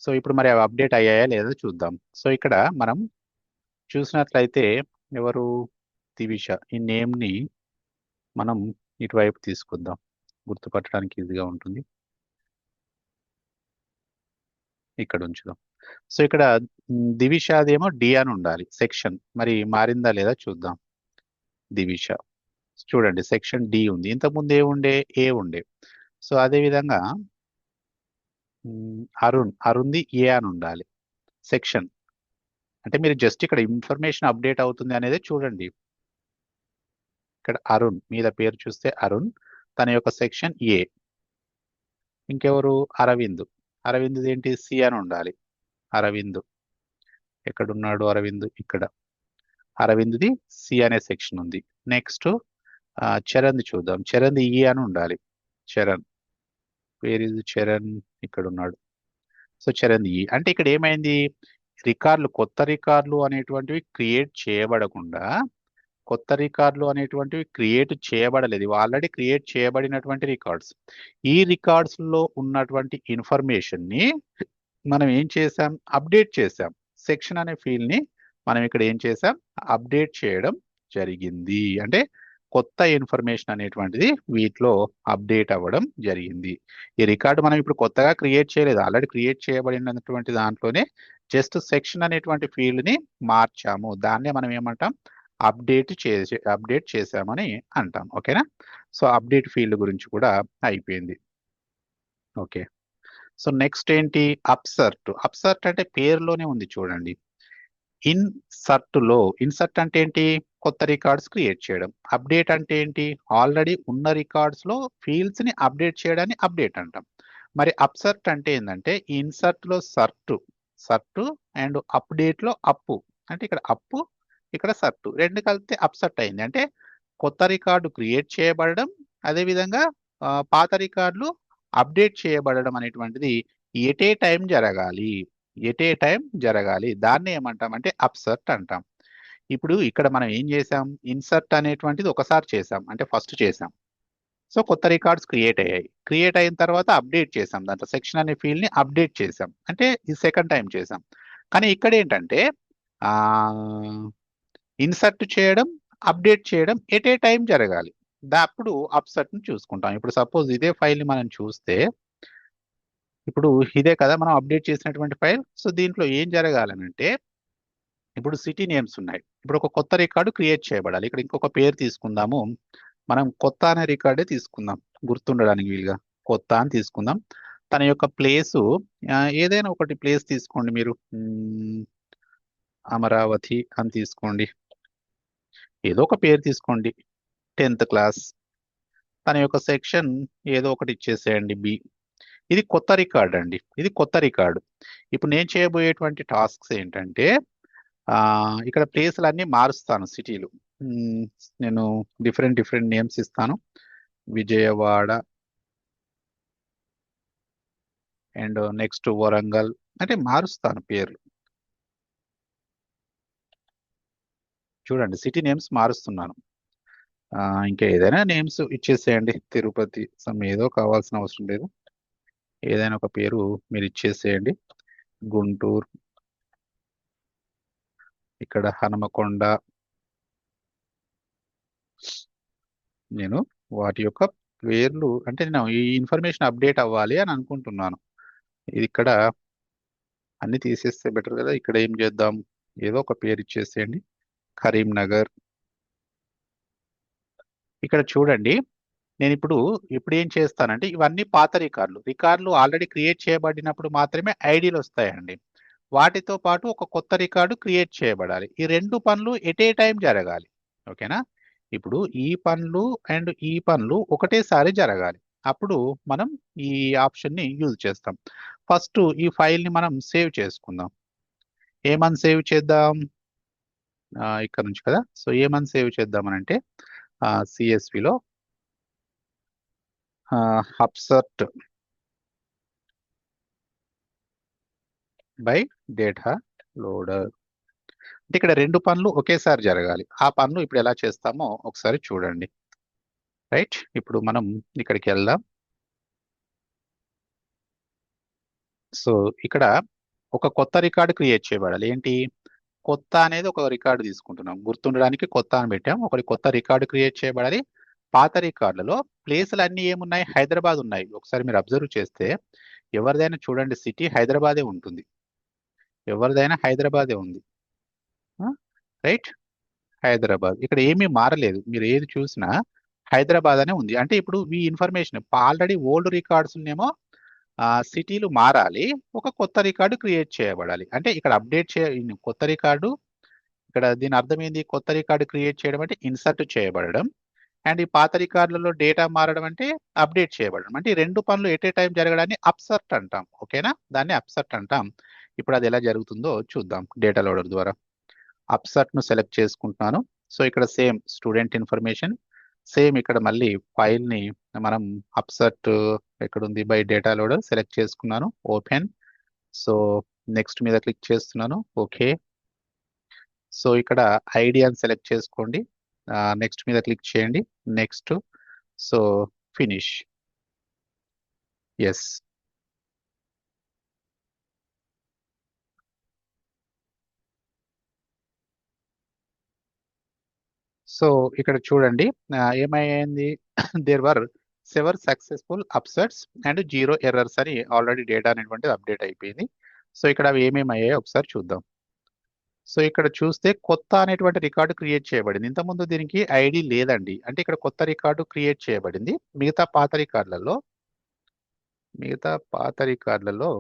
Speaker 1: సో ఇప్పుడు మరి అవి అప్డేట్ అయ్యాయా లేదా చూద్దాం. సో ఇక్కడ మనం చూసినట్లయితే ఎవరు దివిష ఈ నేమ్ని మనం ఇటువైపు తీసుకొద్దాం, గుర్తుపట్టడానికి ఈజీగా ఉంటుంది. ఇక్కడ ఉంచుదాం. సో ఇక్కడ దివిషాదేమో డి అని ఉండాలి సెక్షన్, మరి మారిందా లేదా చూద్దాం. దివిష చూడండి సెక్షన్ డి ఉంది, ఇంతకుముందు ఏ ఉండే, ఏ ఉండే. సో అదే విధంగా అరుణ్ది ఏ అని ఉండాలి సెక్షన్. అంటే మీరు జస్ట్ ఇక్కడ ఇన్ఫర్మేషన్ అప్డేట్ అవుతుంది అనేది చూడండి. ఇక్కడ అరుణ్ మీద పేరు చూస్తే అరుణ్, తన యొక్క సెక్షన్ ఏ. ఇంకెవరు అరవింద్, అరవింద్ ఏంటి సి అని ఉండాలి. అరవింద్ ఎక్కడున్నాడు, అరవింద్ ఇక్కడ, అరవింద్ది సి అనే సెక్షన్ ఉంది. నెక్స్ట్ చరణ్ చూద్దాం, చరణ్ ఈ అని ఉండాలి. చరణ్ వేర్ ఇస్ చరణ్, ఇక్కడ ఉన్నాడు. సో చరణ్ ఈ అంటే ఇక్కడ ఏమైంది, రికార్డులు కొత్త రికార్డులు అనేటువంటివి క్రియేట్ చేయబడకుండా, కొత్త రికార్డులు అనేటువంటివి క్రియేట్ చేయబడలేదు, ఆల్రెడీ క్రియేట్ చేయబడినటువంటి రికార్డ్స్. ఈ రికార్డ్స్ లో ఉన్నటువంటి ఇన్ఫర్మేషన్ ని మనం ఏం చేసాం, అప్డేట్ చేసాం. సెక్షన్ అనే ఫీల్డ్ ని మనం ఇక్కడ ఏం చేసాం, అప్డేట్ చేయడం జరిగింది. అంటే కొత్త ఇన్ఫర్మేషన్ అనేటువంటిది వీటిలో అప్డేట్ అవ్వడం జరిగింది. ఈ రికార్డు మనం ఇప్పుడు కొత్తగా క్రియేట్ చేయలేదు, ఆల్రెడీ క్రియేట్ చేయబడినటువంటి దాంట్లోనే జస్ట్ సెక్షన్ అనేటువంటి ఫీల్డ్ ని మార్చాము. దాన్నే మనం ఏమంటాం, అప్డేట్ చేసామని అంటాం. ఓకేనా. సో అప్డేట్ ఫీల్డ్ గురించి కూడా అయిపోయింది. ఓకే. సో నెక్స్ట్ ఏంటి, అప్సర్ట్. అప్సర్ట్ అంటే పేరులోనే ఉంది చూడండి. ఇన్సర్ట్ అంటే ఏంటి, కొత్త రికార్డ్స్ క్రియేట్ చేయడం. అప్డేట్ అంటే ఏంటి, ఆల్రెడీ ఉన్న రికార్డ్స్ లో ఫీల్డ్స్ ని అప్డేట్ చేయడాన్ని అప్డేట్ అంటాం. మరి అప్సర్ట్ అంటే ఏంటంటే ఇన్సర్ట్ లో సర్ట్ అండ్ అప్డేట్ లో అప్పు. అంటే ఇక్కడ అప్పు, ఇక్కడ సర్ట్ రెండు కలిపితే అప్సర్ట్ అయింది. అంటే కొత్త రికార్డు క్రియేట్ చేయబడడం, అదేవిధంగా పాత రికార్డులు అప్డేట్ చేయబడడం అనేటువంటిది ఎట్ ఏ టైం జరగాలి. దాన్ని ఏమంటాం అంటే అప్సర్ట్ అంటాం. ఇప్పుడు ఇక్కడ మనం ఏం చేసాం, ఇన్సర్ట్ అనేటువంటిది ఒకసారి చేసాం, అంటే ఫస్ట్ చేసాం. సో కొత్త రికార్డ్స్ క్రియేట్ అయ్యాయి, క్రియేట్ అయిన తర్వాత అప్డేట్ చేసాం, దాంట్లో సెక్షన్ అనే ఫీల్డ్ ని అప్డేట్ చేసాం, అంటే ఈ సెకండ్ టైం చేసాం. కానీ ఇక్కడ ఏంటంటే ఇన్సర్ట్ చేయడం, అప్డేట్ చేయడం ఎట్ ఏ టైం జరగాలి. అప్పుడు అప్సర్ట్ ని చూసుకుంటాం. ఇప్పుడు సపోజ్ ఇదే ఫైల్ ని మనం చూస్తే, ఇప్పుడు ఇదే కదా మనం అప్డేట్ చేసినటువంటి ఫైల్. సో దీంట్లో ఏం జరగాలనంటే, ఇప్పుడు సిటీ నేమ్స్ ఉన్నాయి, ఇప్పుడు ఒక కొత్త రికార్డు క్రియేట్ చేయబడాలి. ఇక్కడ ఇంకొక పేరు తీసుకుందాము, మనం కొత్త అనే రికార్డే తీసుకుందాం గుర్తుండడానికి వీలుగా, కొత్త అని తీసుకుందాం. తన యొక్క ప్లేసు ఏదైనా ఒకటి ప్లేస్ తీసుకోండి మీరు, అమరావతి అని తీసుకోండి, ఏదో ఒక పేరు తీసుకోండి, 10th క్లాస్. తన యొక్క సెక్షన్ ఏదో ఒకటి ఇచ్చేసేయండి బి. ఇది కొత్త రికార్డ్ అండి, ఇది కొత్త రికార్డు. ఇప్పుడు నేను చేయబోయేటువంటి టాస్క్స్ ఏంటంటే, ఇక్కడ ప్లేసులు అన్ని మారుస్తాను, సిటీలు. నేను డిఫరెంట్ నేమ్స్ ఇస్తాను, విజయవాడ అండ్ నెక్స్ట్ వరంగల్, అంటే మారుస్తాను పేర్లు. చూడండి సిటీ నేమ్స్ మారుస్తున్నాను. ఇంకా ఏదైనా నేమ్స్ ఇచ్చేసేయండి, తిరుపతి సమ్ ఏదో కావాల్సిన అవసరం లేదు, ఏదైనా ఒక పేరు మీరు ఇచ్చేసేయండి. గుంటూరు, ఇక్కడ హనుమకొండ. నేను వాటి యొక్క పేర్లు, అంటే నేను ఈ ఇన్ఫర్మేషన్ అప్డేట్ అవ్వాలి అని అనుకుంటున్నాను. ఇది ఇక్కడ అన్ని తీసేస్తే బెటర్ కదా. ఇక్కడ ఏం చేద్దాం, ఏదో ఒక పేరు ఇచ్చేసేయండి, కరీంనగర్. ఇక్కడ చూడండి, నేను ఇప్పుడు ఏం చేస్తానంటే, ఇవన్నీ పాత రికార్డులు ఆల్రెడీ క్రియేట్ చేయబడినప్పుడు మాత్రమే ఐడీలు వస్తాయండి. వాటితో పాటు ఒక కొత్త రికార్డు క్రియేట్ చేయబడాలి. ఈ రెండు పనులు ఎట్ ఏ టైం జరగాలి. ఓకేనా. ఇప్పుడు ఈ పనులు అండ్ ఈ పనులు ఒకటేసారి జరగాలి. అప్పుడు మనం ఈ ఆప్షన్ ని యూజ్ చేస్తాం. ఫస్ట్ ఈ ఫైల్ ని మనం సేవ్ చేసుకుందాం. ఏమని సేవ్ చేద్దాం, ఇక్కడ నుంచి కదా. సో ఏమని సేవ్ చేద్దామనంటే సిఎస్విలో అప్సర్ట్ బై డేటా లోడర్. అంటే ఇక్కడ రెండు పనులు ఒకేసారి జరగాలి. ఆ పనులు ఇప్పుడు ఎలా చేస్తామో ఒకసారి చూడండి. రైట్. ఇప్పుడు మనం ఇక్కడికి వెళ్దాం. సో ఇక్కడ ఒక కొత్త రికార్డు క్రియేట్ చేయబడాలి. ఏంటి? కొత్త అనేది ఒక రికార్డు తీసుకుంటున్నాం, గుర్తుండడానికి కొత్త అని పెట్టాం. ఒకటి కొత్త రికార్డు క్రియేట్ చేయబడాలి. పాత రికార్డులలో ప్లేసులు అన్ని ఏమున్నాయి? హైదరాబాద్ ఉన్నాయి. ఒకసారి మీరు అబ్జర్వ్ చేస్తే ఎవరిదైనా చూడండి, సిటీ హైదరాబాదే ఉంటుంది. ఎవరిదైనా హైదరాబాదే ఉంది. రైట్. హైదరాబాద్ ఇక్కడ ఏమీ మారలేదు. మీరు ఏది చూసినా హైదరాబాద్ అనే ఉంది. అంటే ఇప్పుడు ఈ ఇన్ఫర్మేషన్ ఆల్రెడీ ఓల్డ్ రికార్డ్స్ ఏమో సిటీలు మారాలి, ఒక కొత్త రికార్డు క్రియేట్ చేయబడాలి. అంటే ఇక్కడ అప్డేట్ కొత్త రికార్డు, ఇక్కడ దీని అర్థం ఏంది? కొత్త రికార్డు క్రియేట్ చేయడం అంటే ఇన్సర్ట్ చేయబడడం, అండ్ ఈ పాత రికార్డులలో డేటా మారడం అంటే అప్డేట్ చేయబడడం. అంటే ఈ రెండు పనులు ఎట్ ఏ టైం జరగడాన్ని అప్సర్ట్ అంటాం. ఓకేనా? దాన్ని అప్సర్ట్ అంటాం. ఇప్పుడు అది ఎలా జరుగుతుందో చూద్దాం డేటా లోడర్ ద్వారా. అప్సర్ట్ ను సెలెక్ట్ చేసుకుంటున్నాను. సో ఇక్కడ సేమ్ స్టూడెంట్ ఇన్ఫర్మేషన్, సేమ్ ఇక్కడ మళ్ళీ ఫైల్ ని మనం అప్సర్ట్ ఎక్కడుంది? బై డేటా లోడర్ సెలెక్ట్ చేసుకున్నాను. ఓపెన్. సో నెక్స్ట్ మీద క్లిక్ చేస్తున్నాను. ఓకే. సో ఇక్కడ ఐడి అని సెలెక్ట్ చేసుకోండి. నెక్స్ట్ మీద క్లిక్ చేయండి. Next. So finish. Yes. So ఇక్కడ చూడండి ఏమైంది? There were seven successful upserts and zero errors అని ఆల్రెడీ డేటా అనేటువంటిది అప్డేట్ అయిపోయింది. సో ఇక్కడ అవి ఏమేమి అయ్యాయో ఒకసారి చూద్దాం. సో ఇక్కడ చూస్తే కొత్త అనేటువంటి రికార్డు క్రియేట్ చేయబడింది. ఇంతకుముందు దీనికి ఐడి లేదండి. అంటే ఇక్కడ కొత్త రికార్డు క్రియేట్ చేయబడింది. మిగతా పాత రికార్డులలో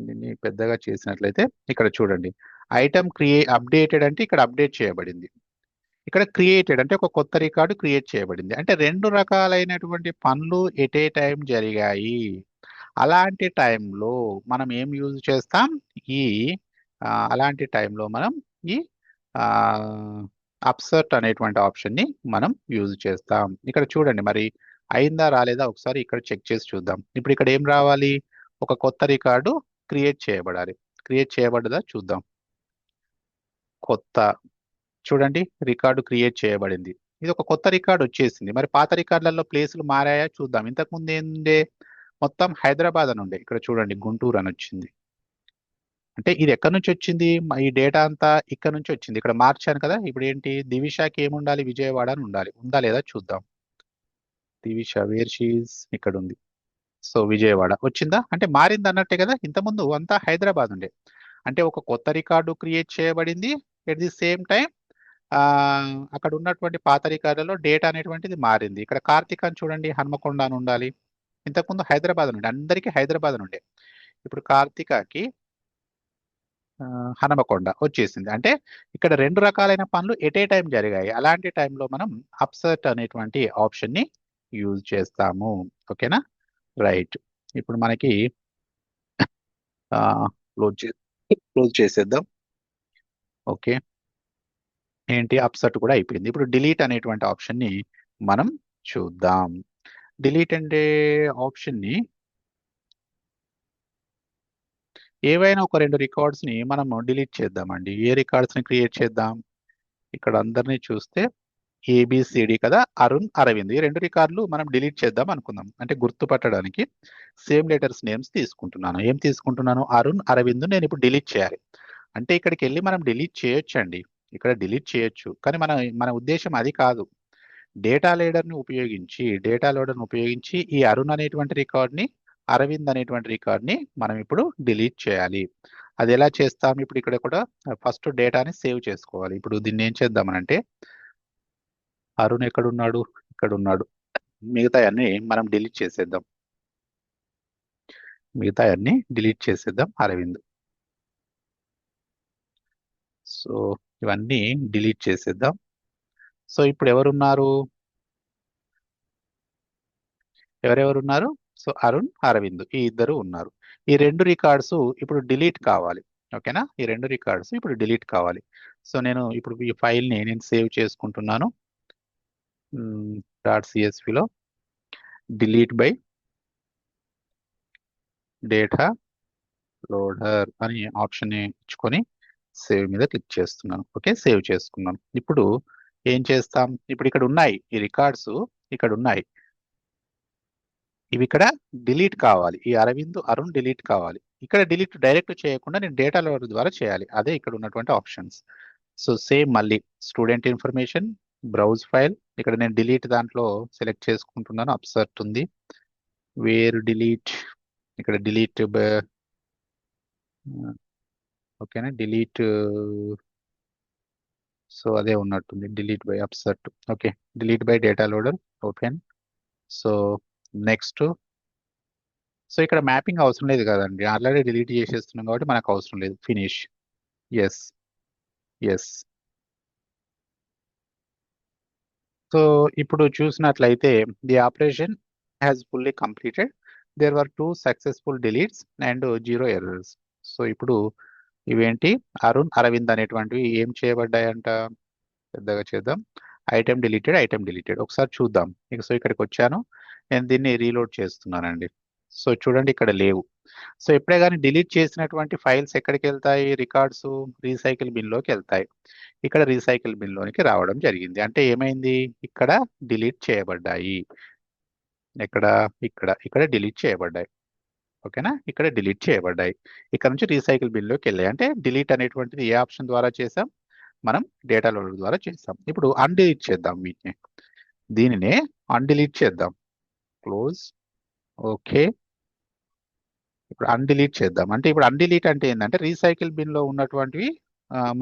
Speaker 1: దీన్ని పెద్దగా చేసినట్లయితే ఇక్కడ చూడండి, ఐటమ్ అప్డేటెడ్ అంటే ఇక్కడ అప్డేట్ చేయబడింది. ఇక్కడ క్రియేటెడ్ అంటే ఒక కొత్త రికార్డు క్రియేట్ చేయబడింది. అంటే రెండు రకాలైనటువంటి పనులు ఎట్ ఏ టైం జరిగాయి. అలాంటి టైంలో మనం ఏం యూజ్ చేస్తాం? ఈ అలాంటి టైంలో మనం ఈ అప్సర్ట్ అనేటువంటి ఆప్షన్ని మనం యూజ్ చేస్తాం. ఇక్కడ చూడండి మరి అయిందా రాలేదా ఒకసారి ఇక్కడ చెక్ చేసి చూద్దాం. ఇప్పుడు ఇక్కడ ఏం రావాలి? ఒక కొత్త రికార్డు క్రియేట్ చేయబడాలి. క్రియేట్ చేయబడ్డదా చూద్దాం. కొత్త, చూడండి రికార్డు క్రియేట్ చేయబడింది. ఇది ఒక కొత్త రికార్డు వచ్చేసింది. మరి పాత రికార్డులలో ప్లేసులు మారాయా చూద్దాం. ఇంతకుముందు ఏందే? మొత్తం హైదరాబాద్ అని ఉండే. ఇక్కడ చూడండి గుంటూరు అని వచ్చింది. అంటే ఇది ఎక్కడి నుంచి వచ్చింది? ఈ డేటా అంతా ఇక్కడ నుంచి వచ్చింది. ఇక్కడ మార్చాను కదా. ఇప్పుడు ఏంటి? దివిషాకి ఏముండాలి? విజయవాడ అని ఉండాలి. ఉందా లేదా చూద్దాం. దివిష వేర్ షీజ్ ఇక్కడ ఉంది. సో విజయవాడ వచ్చిందా? అంటే మారింది అన్నట్టే కదా. ఇంతకుముందు అంతా హైదరాబాద్ ఉండే. అంటే ఒక కొత్త రికార్డు క్రియేట్ చేయబడింది. ఎట్ ది సేమ్ టైం అక్కడ ఉన్నటువంటి పాత రికార్డులలో డేటా అనేటువంటిది మారింది. ఇక్కడ కార్తీక్ అని చూడండి, హన్మకొండ అని ఉండాలి. ఇంతకుముందు హైదరాబాద్ నుండి అందరికీ హైదరాబాద్ నుండే. ఇప్పుడు కార్తీకకి హనుమకొండ వచ్చేసింది. అంటే ఇక్కడ రెండు రకాలైన పనులు ఎట్ ఏ టైం జరిగాయి. అలాంటి టైంలో మనం అప్సెట్ అనేటువంటి ఆప్షన్ ని యూజ్ చేస్తాము. ఓకేనా? రైట్. ఇప్పుడు మనకి క్లోజ్ క్లోజ్ చేసేద్దాం. ఓకే. ఏంటి? అప్సెట్ కూడా అయిపోయింది. ఇప్పుడు డిలీట్ అనేటువంటి ఆప్షన్ ని మనం చూద్దాం. డిలీట్ అంటే ఆప్షన్ ని ఏవైనా ఒక రెండు రికార్డ్స్ ని మనం డిలీట్ చేద్దామండి. ఏ రికార్డ్స్ ని క్రియేట్ చేద్దాం? ఇక్కడ అందరినీ చూస్తే ఏబిసిడి కదా, అరుణ్ అరవింద్, ఈ రెండు రికార్డులు మనం డిలీట్ చేద్దాం అనుకుందాం. అంటే గుర్తుపట్టడానికి సేమ్ లెటర్స్ నేమ్స్ తీసుకుంటున్నాను. ఏం తీసుకుంటున్నాను? అరుణ్ అరవింద్ నేను ఇప్పుడు డిలీట్ చేయాలి. అంటే ఇక్కడికి వెళ్ళి మనం డిలీట్ చేయొచ్చండి. ఇక్కడ డిలీట్ చేయొచ్చు. కానీ మన మన ఉద్దేశం అది కాదు. డేటా లోడర్ని ఉపయోగించి ఈ అరుణ్ అనేటువంటి రికార్డ్ని, అరవింద్ అనేటువంటి రికార్డ్ని మనం ఇప్పుడు డిలీట్ చేయాలి. అది ఎలా చేస్తాం? ఇప్పుడు ఇక్కడ కూడా ఫస్ట్ డేటాని సేవ్ చేసుకోవాలి. ఇప్పుడు దీన్ని ఏం చేద్దామనంటే, అరుణ్ ఎక్కడున్నాడు? ఇక్కడ ఉన్నాడు. మిగతా అన్ని మనం డిలీట్ చేసేద్దాం. అరవింద్. సో ఇవన్నీ డిలీట్ చేసేద్దాం. సో ఇప్పుడు ఎవరెవరున్నారు? సో అరుణ్, అరవింద్ ఈ ఇద్దరు ఉన్నారు. ఈ రెండు రికార్డ్స్ ఇప్పుడు డిలీట్ కావాలి. ఓకేనా? ఈ రెండు రికార్డ్స్ ఇప్పుడు డిలీట్ కావాలి. సో నేను ఇప్పుడు ఈ ఫైల్ని నేను సేవ్ చేసుకుంటున్నాను. .csv లో డిలీట్ బై డేటా లోడర్ అని ఆప్షన్ ఇచ్చుకొని సేవ్ మీద క్లిక్ చేస్తున్నాను. ఓకే, సేవ్ చేసుకున్నాను. ఇప్పుడు ఏం చేస్తాం? ఇప్పుడు ఇక్కడ ఉన్నాయి ఈ రికార్డ్స్, ఇక్కడ ఉన్నాయి, ఇవి ఇక్కడ డిలీట్ కావాలి. ఈ అరవింద్ అరుణ్ డిలీట్ కావాలి. ఇక్కడ డిలీట్ డైరెక్ట్ చేయకుండా నేను డేటా లోడర్ ద్వారా చేయాలి. అదే ఇక్కడ ఉన్నటువంటి ఆప్షన్స్. సో సేమ్ మళ్ళీ స్టూడెంట్ ఇన్ఫర్మేషన్, బ్రౌజ్ ఫైల్, ఇక్కడ నేను డిలీట్ దాంట్లో సెలెక్ట్ చేసుకుంటున్నాను. అబ్సర్ట్ ఉంది, వేర్ డిలీట్, ఇక్కడ డిలీట్ ఓకేనా, డిలీట్, సో అదే ఉన్నట్టుంది, delete by upsert. Okay, delete by data loader, open. So next, so ఇక్కడ మ్యాపింగ్ అవసరం లేదు కదండి, ఆల్రెడీ డిలీట్ చేసేస్తున్నాం కాబట్టి మనకు అవసరం లేదు. ఫినిష్. Yes, yes. సో ఇప్పుడు చూసినట్లయితే the operation has fully completed, there were 2 successful deletes and 0 errors. So ఇప్పుడు ఇవేంటి, అరుణ్ అరవింద్ అనేటువంటివి ఏం చేయబడ్డాయంట, పెద్దగా చేద్దాం. Item deleted, item deleted. ఒకసారి చూద్దాం. సో ఇక్కడికి వచ్చాను, నేను దీన్ని రీలోడ్ చేస్తున్నానండి. సో చూడండి ఇక్కడ లేవు. సో ఎప్పుడే కానీ డిలీట్ చేసినటువంటి ఫైల్స్ ఎక్కడికి వెళ్తాయి, రికార్డ్స్ రీసైకిల్ బిన్లోకి వెళ్తాయి. ఇక్కడ రీసైకిల్ బిన్లోనికి రావడం జరిగింది. అంటే ఏమైంది, ఇక్కడ డిలీట్ చేయబడ్డాయి. ఇక్కడ ఇక్కడ ఇక్కడ డిలీట్ చేయబడ్డాయి. ఓకేనా, ఇక్కడ డిలీట్ చేయబడ్డాయి. ఇక్కడ నుంచి రీసైకిల్ బిన్లోకి వెళ్ళాయి. అంటే డిలీట్ అనేటువంటిది ఏ ఆప్షన్ ద్వారా చేసాం, మనం డేటా లోడర్ ద్వారా చేసాం. ఇప్పుడు అన్డిలీట్ చేద్దాం వీటిని, దీనినే అన్డిలీట్ చేద్దాం. క్లోజ్. ఓకే, ఇప్పుడు అన్డిలీట్ చేద్దాం. అంటే ఇప్పుడు అన్డిలీట్ అంటే ఏంటంటే రీసైకిల్ బిన్ లో ఉన్నటువంటివి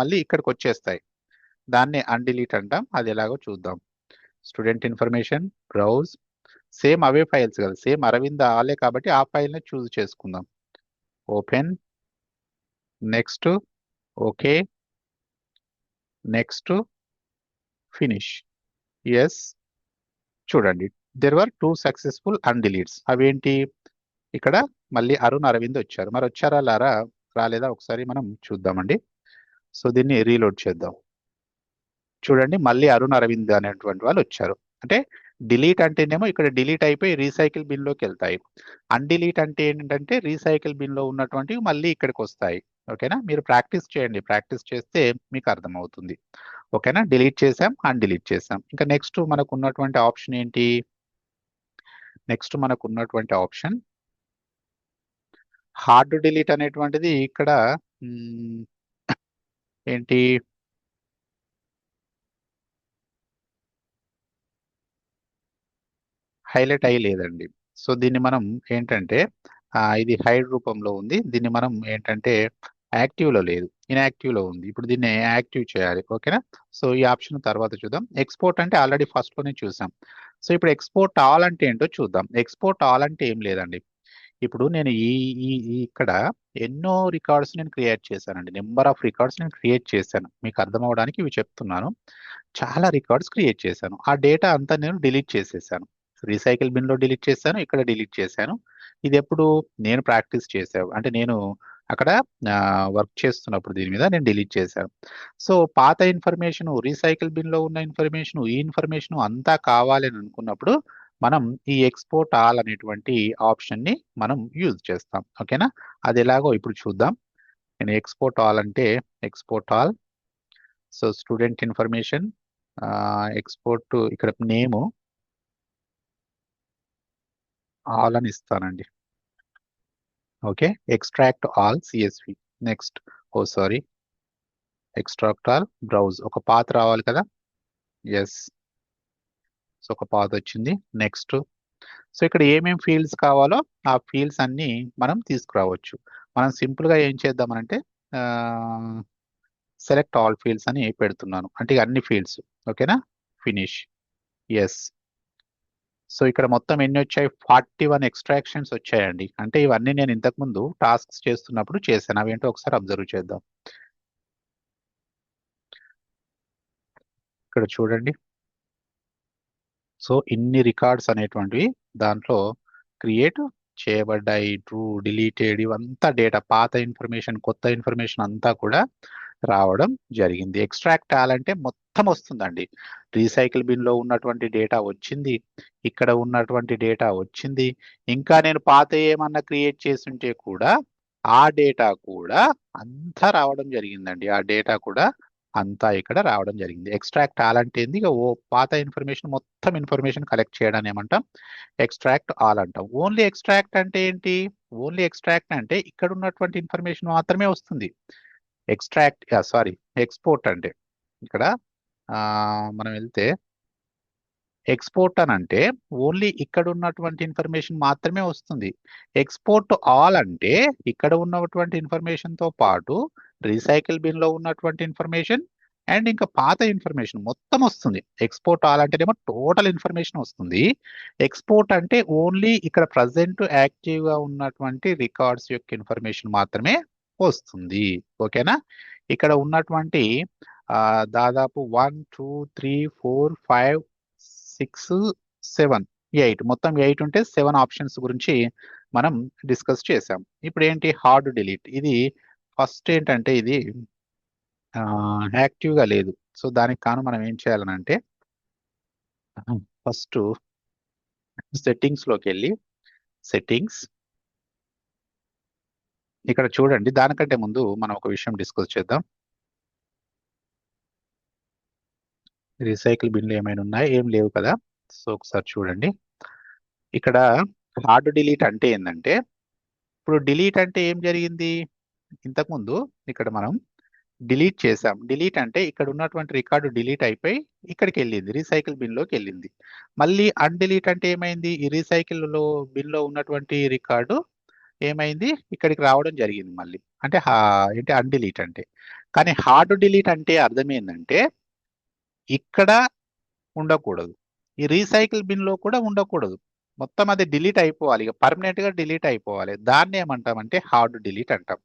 Speaker 1: మళ్ళీ ఇక్కడికి వచ్చేస్తాయి. దాన్ని అన్డిలీట్ అంటాం. అది ఎలాగో చూద్దాం. స్టూడెంట్ ఇన్ఫర్మేషన్, బ్రౌజ్, సేమ్ అవే ఫైల్స్ కదా, సేమ్ అరవింద్ ఆలే కాబట్టి ఆ ఫైల్ని చూస్ చేసుకుందాం. Open, next, okay, next, finish. Yes. చూడండి, దెర్ వర్ 2 సక్సెస్ఫుల్ అన్డిలీట్స్. అవేంటి, ఇక్కడ మళ్ళీ అరుణ్ అరవింద్ వచ్చారు. మరి వచ్చారా రాలేదా ఒకసారి మనం చూద్దామండి. సో దీన్ని రీలోడ్ చేద్దాం. చూడండి, మళ్ళీ అరుణ్ అరవింద్ అనేటువంటి వాళ్ళు వచ్చారు. అంటే డిలీట్ అంటేనేమో ఇక్కడ డిలీట్ అయిపోయి రీసైకిల్ బిన్ లోకి వెళ్తాయి. అన్డిలీట్ అంటే ఏంటంటే రీసైకిల్ బిన్ లో ఉన్నటువంటివి మళ్ళీ ఇక్కడికి వస్తాయి. ఓకేనా, మీరు ప్రాక్టీస్ చేయండి, ప్రాక్టీస్ చేస్తే మీకు అర్థమవుతుంది. ఓకేనా, డిలీట్ చేసాం, అన్డిలీట్ చేసాం. ఇంకా నెక్స్ట్ మనకు ఉన్నటువంటి ఆప్షన్ ఏంటి, నెక్స్ట్ మనకు ఉన్నటువంటి ఆప్షన్ హార్డ్ డిలీట్ అనేటువంటిది ఇక్కడ ఏంటి, హైలైట్ అయ్యి లేదండి. సో దీన్ని మనం ఏంటంటే ఇది హైడ్ రూపంలో ఉంది. దీన్ని మనం ఏంటంటే యాక్టివ్లో లేదు, ఇన్యాక్టివ్లో ఉంది. ఇప్పుడు దీన్ని యాక్టివ్ చేయాలి. ఓకేనా, సో ఈ ఆప్షన్ తర్వాత చూద్దాం. ఎక్స్పోర్ట్ అంటే ఆల్రెడీ ఫస్ట్లోనే చూసాం. సో ఇప్పుడు ఎక్స్పోర్ట్ ఆల్ అంటే ఏంటో చూద్దాం. ఎక్స్పోర్ట్ ఆల్ అంటే ఏం లేదండి, ఇప్పుడు నేను ఇక్కడ ఎన్నో రికార్డ్స్ నేను క్రియేట్ చేశానండి, నెంబర్ ఆఫ్ రికార్డ్స్ నేను క్రియేట్ చేశాను. మీకు అర్థం అవడానికి ఇవి చెప్తున్నాను. చాలా రికార్డ్స్ క్రియేట్ చేశాను, ఆ డేటా అంతా నేను డిలీట్ చేసేసాను. రీసైకిల్ బిన్ లో డిలీట్ చేశాను, ఇక్కడ డిలీట్ చేశాను. ఇది ఎప్పుడు నేను ప్రాక్టీస్ చేసావు అంటే నేను అక్కడ వర్క్ చేస్తున్నప్పుడు దీని మీద నేను డిలీట్ చేశాను. సో పాత ఇన్ఫర్మేషన్, రీసైకిల్ బిన్ లో ఉన్న ఇన్ఫర్మేషన్, ఈ ఇన్ఫర్మేషన్ అంతా కావాలి అని అనుకున్నప్పుడు మనం ఈ ఎక్స్పోర్ట్ ఆల్ అనేటువంటి ఆప్షన్ ని మనం యూజ్ చేస్తాం. ఓకేనా, అది ఎలాగో ఇప్పుడు చూద్దాం. నేను ఎక్స్పోర్ట్ ఆల్ అంటే export all, so student information, export, ఇక్కడ నేము ఆల్ అని ఇస్తానండి. Okay, extract all CSV. Next, sorry, extract all browse. ఒక పాత్ రావాలి కదా, ఎస్. సో ఒక పాత్ వచ్చింది. నెక్స్ట్, సో ఇక్కడ ఏమేం ఫీల్డ్స్ కావాలో ఆ ఫీల్డ్స్ అన్ని మనం తీసుకురావచ్చు. మనం సింపుల్ గా ఏం చేద్దామనంటే సెలెక్ట్ ఆల్ ఫీల్డ్స్ అని పెడుతున్నాను, అంటే అన్ని ఫీల్డ్స్. ఓకేనా, ఫినిష్. ఎస్. సో ఇక్కడ మొత్తం ఎన్ని వచ్చాయి, 41 ఎక్స్ట్రాక్షన్స్ వచ్చాయండి. అంటే ఇవన్నీ నేను ఇంతకుముందు టాస్క్స్ చేస్తున్నప్పుడు చేశాను. అవేంటో ఒకసారి అబ్జర్వ్ చేద్దాం. ఇక్కడ చూడండి, సో ఇన్ని రికార్డ్స్ అనేటువంటివి దాంట్లో క్రియేట్ చేయబడ్డాయి. ట్రూ, డిలీటెడ్, ఇవంతా డేటా, పాత ఇన్ఫర్మేషన్, కొత్త ఇన్ఫర్మేషన్ అంతా కూడా రావడం జరిగింది. ఎక్స్ట్రాక్ట్ అంటే మొత్తం వస్తుందండి. రీసైకిల్ బిన్ లో ఉన్నటువంటి డేటా వచ్చింది, ఇక్కడ ఉన్నటువంటి డేటా వచ్చింది, ఇంకా నేను పాత ఏమన్నా క్రియేట్ చేస్తుంటే కూడా ఆ డేటా కూడా అంతా రావడం జరిగిందండి. ఆ డేటా కూడా అంతా ఇక్కడ రావడం జరిగింది. ఎక్స్ట్రాక్ట్ ఆల్ అంటే ఏంది? ఇక ఓ పాత ఇన్ఫర్మేషన్ మొత్తం ఇన్ఫర్మేషన్ కలెక్ట్ చేయడాన్ని ఏమంటాం? ఎక్స్ట్రాక్ట్ ఆల్ అంటాం. ఓన్లీ ఎక్స్ట్రాక్ట్ అంటే ఏంటి? ఓన్లీ ఎక్స్ట్రాక్ట్ అంటే ఇక్కడ ఉన్నటువంటి ఇన్ఫర్మేషన్ మాత్రమే వస్తుంది. ఎక్స్ట్రాక్ట్ సారీ ఎక్స్పోర్ట్ అంటే ఇక్కడ మనం వెళ్తే ఎక్స్పోర్ట్ అని అంటే ఓన్లీ ఇక్కడ ఉన్నటువంటి ఇన్ఫర్మేషన్ మాత్రమే వస్తుంది. ఎక్స్పోర్ట్ ఆల్ అంటే ఇక్కడ ఉన్నటువంటి ఇన్ఫర్మేషన్ తో పాటు రీసైకిల్ బిన్ లో ఉన్నటువంటి ఇన్ఫర్మేషన్ అండ్ ఇంకా పాత ఇన్ఫర్మేషన్ మొత్తం వస్తుంది. ఎక్స్పోర్ట్ ఆల్ అంటేనేమో టోటల్ ఇన్ఫర్మేషన్ వస్తుంది. ఎక్స్పోర్ట్ అంటే ఓన్లీ ఇక్కడ ప్రజెంట్ యాక్టివ్ గా ఉన్నటువంటి రికార్డ్స్ యొక్క ఇన్ఫర్మేషన్ మాత్రమే వస్తుంది. ఓకేనా? ఇక్కడ ఉన్నటువంటి దాదాపు 1 2 3 4 5 6 7 8 మొత్తం 8 ఉంటే 7 ఆప్షన్స్ గురించి మనం డిస్కస్ చేసాం. ఇప్పుడు ఏంటి? Hard delete. ఇది ఫస్ట్ ఏంటంటే ఇది యాక్టివ్ గా లేదు. సో దానికి కాను మనం ఏం చేయాలనంటే ఫస్ట్ సెట్టింగ్స్ లోకి వెళ్ళి సెట్టింగ్స్ ఇక్కడ చూడండి. దానికంటే ముందు మనం ఒక విషయం డిస్కస్ చేద్దాం. రీసైకిల్ బిన్లు ఏమైనా ఉన్నాయా? ఏం లేవు కదా. సో ఒకసారి చూడండి. ఇక్కడ హార్డ్ డిలీట్ అంటే ఏంటంటే ఇప్పుడు డిలీట్ అంటే ఏం జరిగింది? ఇంతకుముందు ఇక్కడ మనం డిలీట్ చేసాం. డిలీట్ అంటే ఇక్కడ ఉన్నటువంటి రికార్డు డిలీట్ అయిపోయి ఇక్కడికి వెళ్ళింది, రీసైకిల్ బిన్ లోకి వెళ్ళింది. మళ్ళీ అన్డిలీట్ అంటే ఏమైంది? ఈ రీసైకిల్ లో బిన్ లో ఉన్నటువంటి రికార్డు ఏమైంది? ఇక్కడికి రావడం జరిగింది మళ్ళీ. అంటే ఏంటి అన్డిలీట్ అంటే. కానీ హార్డ్ డిలీట్ అంటే అర్థం ఏంటంటే ఇక్కడ ఉండకూడదు, ఈ రీసైకిల్ బిన్ లో కూడా ఉండకూడదు, మొత్తం అది డిలీట్ అయిపోవాలి, ఇక పర్మనెంట్ గా డిలీట్ అయిపోవాలి. దాన్ని ఏమంటామంటే హార్డ్ డిలీట్ అంటాం.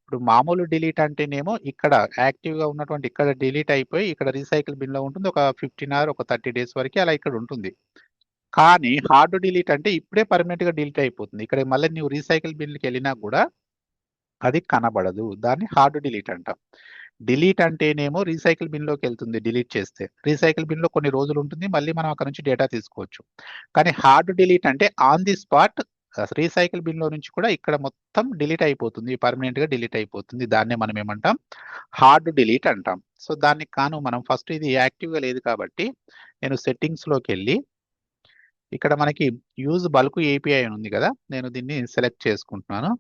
Speaker 1: ఇప్పుడు మామూలు డిలీట్ అంటేనేమో ఇక్కడ యాక్టివ్ గా ఉన్నటువంటి ఇక్కడ డిలీట్ అయిపోయి ఇక్కడ రీసైకిల్ బిన్ లో ఉంటుంది, ఒక 15 అవర్ ఒక 30 డేస్ వరకు అలా ఇక్కడ ఉంటుంది. కానీ హార్డ్ డిలీట్ అంటే ఇప్పుడే పర్మనెంట్ గా డిలీట్ అయిపోతుంది. ఇక్కడ మళ్ళీ నువ్వు రీసైకిల్ బిన్కి వెళ్ళినా కూడా అది కనబడదు. దాన్ని హార్డ్ డిలీట్ అంటాం. డిలీట్ అంటేనేమో రీసైకిల్ బిన్ లోకి వెళ్తుంది. డిలీట్ చేస్తే రీసైకిల్ బిన్ లో కొన్ని రోజులు ఉంటుంది, మళ్ళీ మనం అక్కడ నుంచి డేటా తీసుకోవచ్చు. కానీ హార్డ్ డిలీట్ అంటే on the spot recycle bin లో నుంచి కూడా ఇక్కడ మొత్తం డిలీట్ అయిపోతుంది, పర్మనెంట్ గా డిలీట్ అయిపోతుంది. దాన్నే మనం ఏమంటాం? హార్డ్ డిలీట్ అంటాం. సో దానికి కాను మనం ఫస్ట్ ఇది యాక్టివ్ గా లేదు కాబట్టి నేను సెట్టింగ్స్ లోకి వెళ్ళి ఇక్కడ మనకి యూజ్ బల్క్ ఏపీఐ అని ఉంది కదా, నేను దీన్ని సెలెక్ట్ చేసుకుంటున్నాను.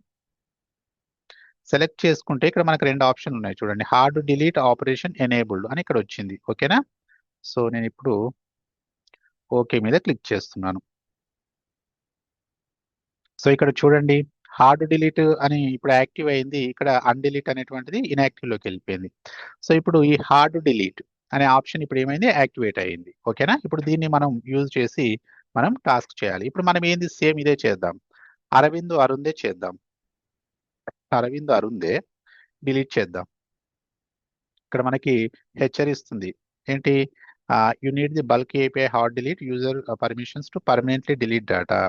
Speaker 1: సెలెక్ట్ చేసుకుంటే ఇక్కడ మనకు 2 ఆప్షన్లు ఉన్నాయి చూడండి. హార్డ్ డిలీట్ ఆపరేషన్ ఎనేబుల్డ్ అని ఇక్కడ వచ్చింది. ఓకేనా? సో నేను ఇప్పుడు ఓకే మీద క్లిక్ చేస్తున్నాను. సో ఇక్కడ చూడండి, హార్డ్ డిలీట్ అని ఇప్పుడు యాక్టివ్ అయింది, ఇక్కడ అన్డిలీట్ అనేటువంటిది ఇన్యాక్టివ్ లోకి వెళ్ళిపోయింది. సో ఇప్పుడు ఈ హార్డ్ డిలీట్ అనే ఆప్షన్ ఇప్పుడు ఏమైంది? యాక్టివేట్ అయింది. ఓకేనా? ఇప్పుడు దీన్ని మనం యూజ్ చేసి మనం టాస్క్ చేయాలి. ఇప్పుడు మనం ఏంది? సేమ్ ఇదే చేద్దాం. అరవింద్ అరుందే చేద్దాం. అరవింద్ అరుందే డిలీట్ చేద్దాం. ఇక్కడ మనకి హెచ్చరిస్తుంది ఏంటి? You need the bulk API hard delete user permissions to permanently delete data.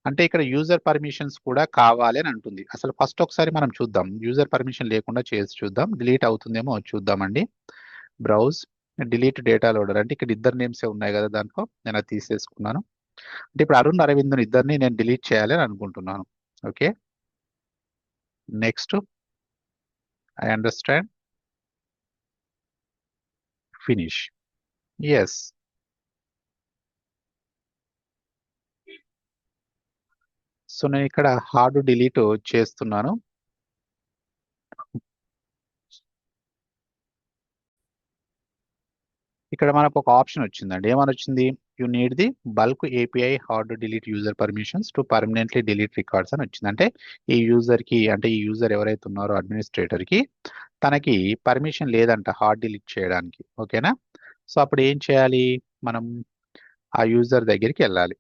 Speaker 1: అంటే ఇక్కడ యూజర్ పర్మిషన్స్ కూడా కావాలి అని అంటుంది. అసలు ఫస్ట్ ఒకసారి మనం చూద్దాం, యూజర్ పర్మిషన్ లేకుండా చేసి చూద్దాం, డిలీట్ అవుతుందేమో చూద్దామండి. బ్రౌజ్ డిలీట్ డేటా లోడర్ అంటే ఇక్కడ ఇద్దరు నేమ్సే ఉన్నాయి కదా దాంట్లో, నేను అది తీసేసుకున్నాను. అంటే ఇప్పుడు అరుణ్ అరవింద్ ఇద్దరిని నేను డిలీట్ చేయాలి అని అనుకుంటున్నాను. Okay, next I understand, finish. Yes. So నేను ఇక్కడ హార్డ్ డిలీట్ చేస్తున్నాను. ఇక్కడ మనకు ఒక ఆప్షన్ వచ్చిందండి. ఏమని వచ్చింది? You need the bulk API hard delete user permissions to permanently delete records అని వచ్చింది. అంటే ఈ యూజర్ కి, అంటే ఈ యూజర్ ఎవరైతే ఉన్నారో అడ్మినిస్ట్రేటర్ కి, తనకి పర్మిషన్ లేదంట హార్డ్ డిలీట్ చేయడానికి. ఓకేనా? సో అప్పుడు ఏం చేయాలి? మనం ఆ యూజర్ దగ్గరికి వెళ్ళాలి.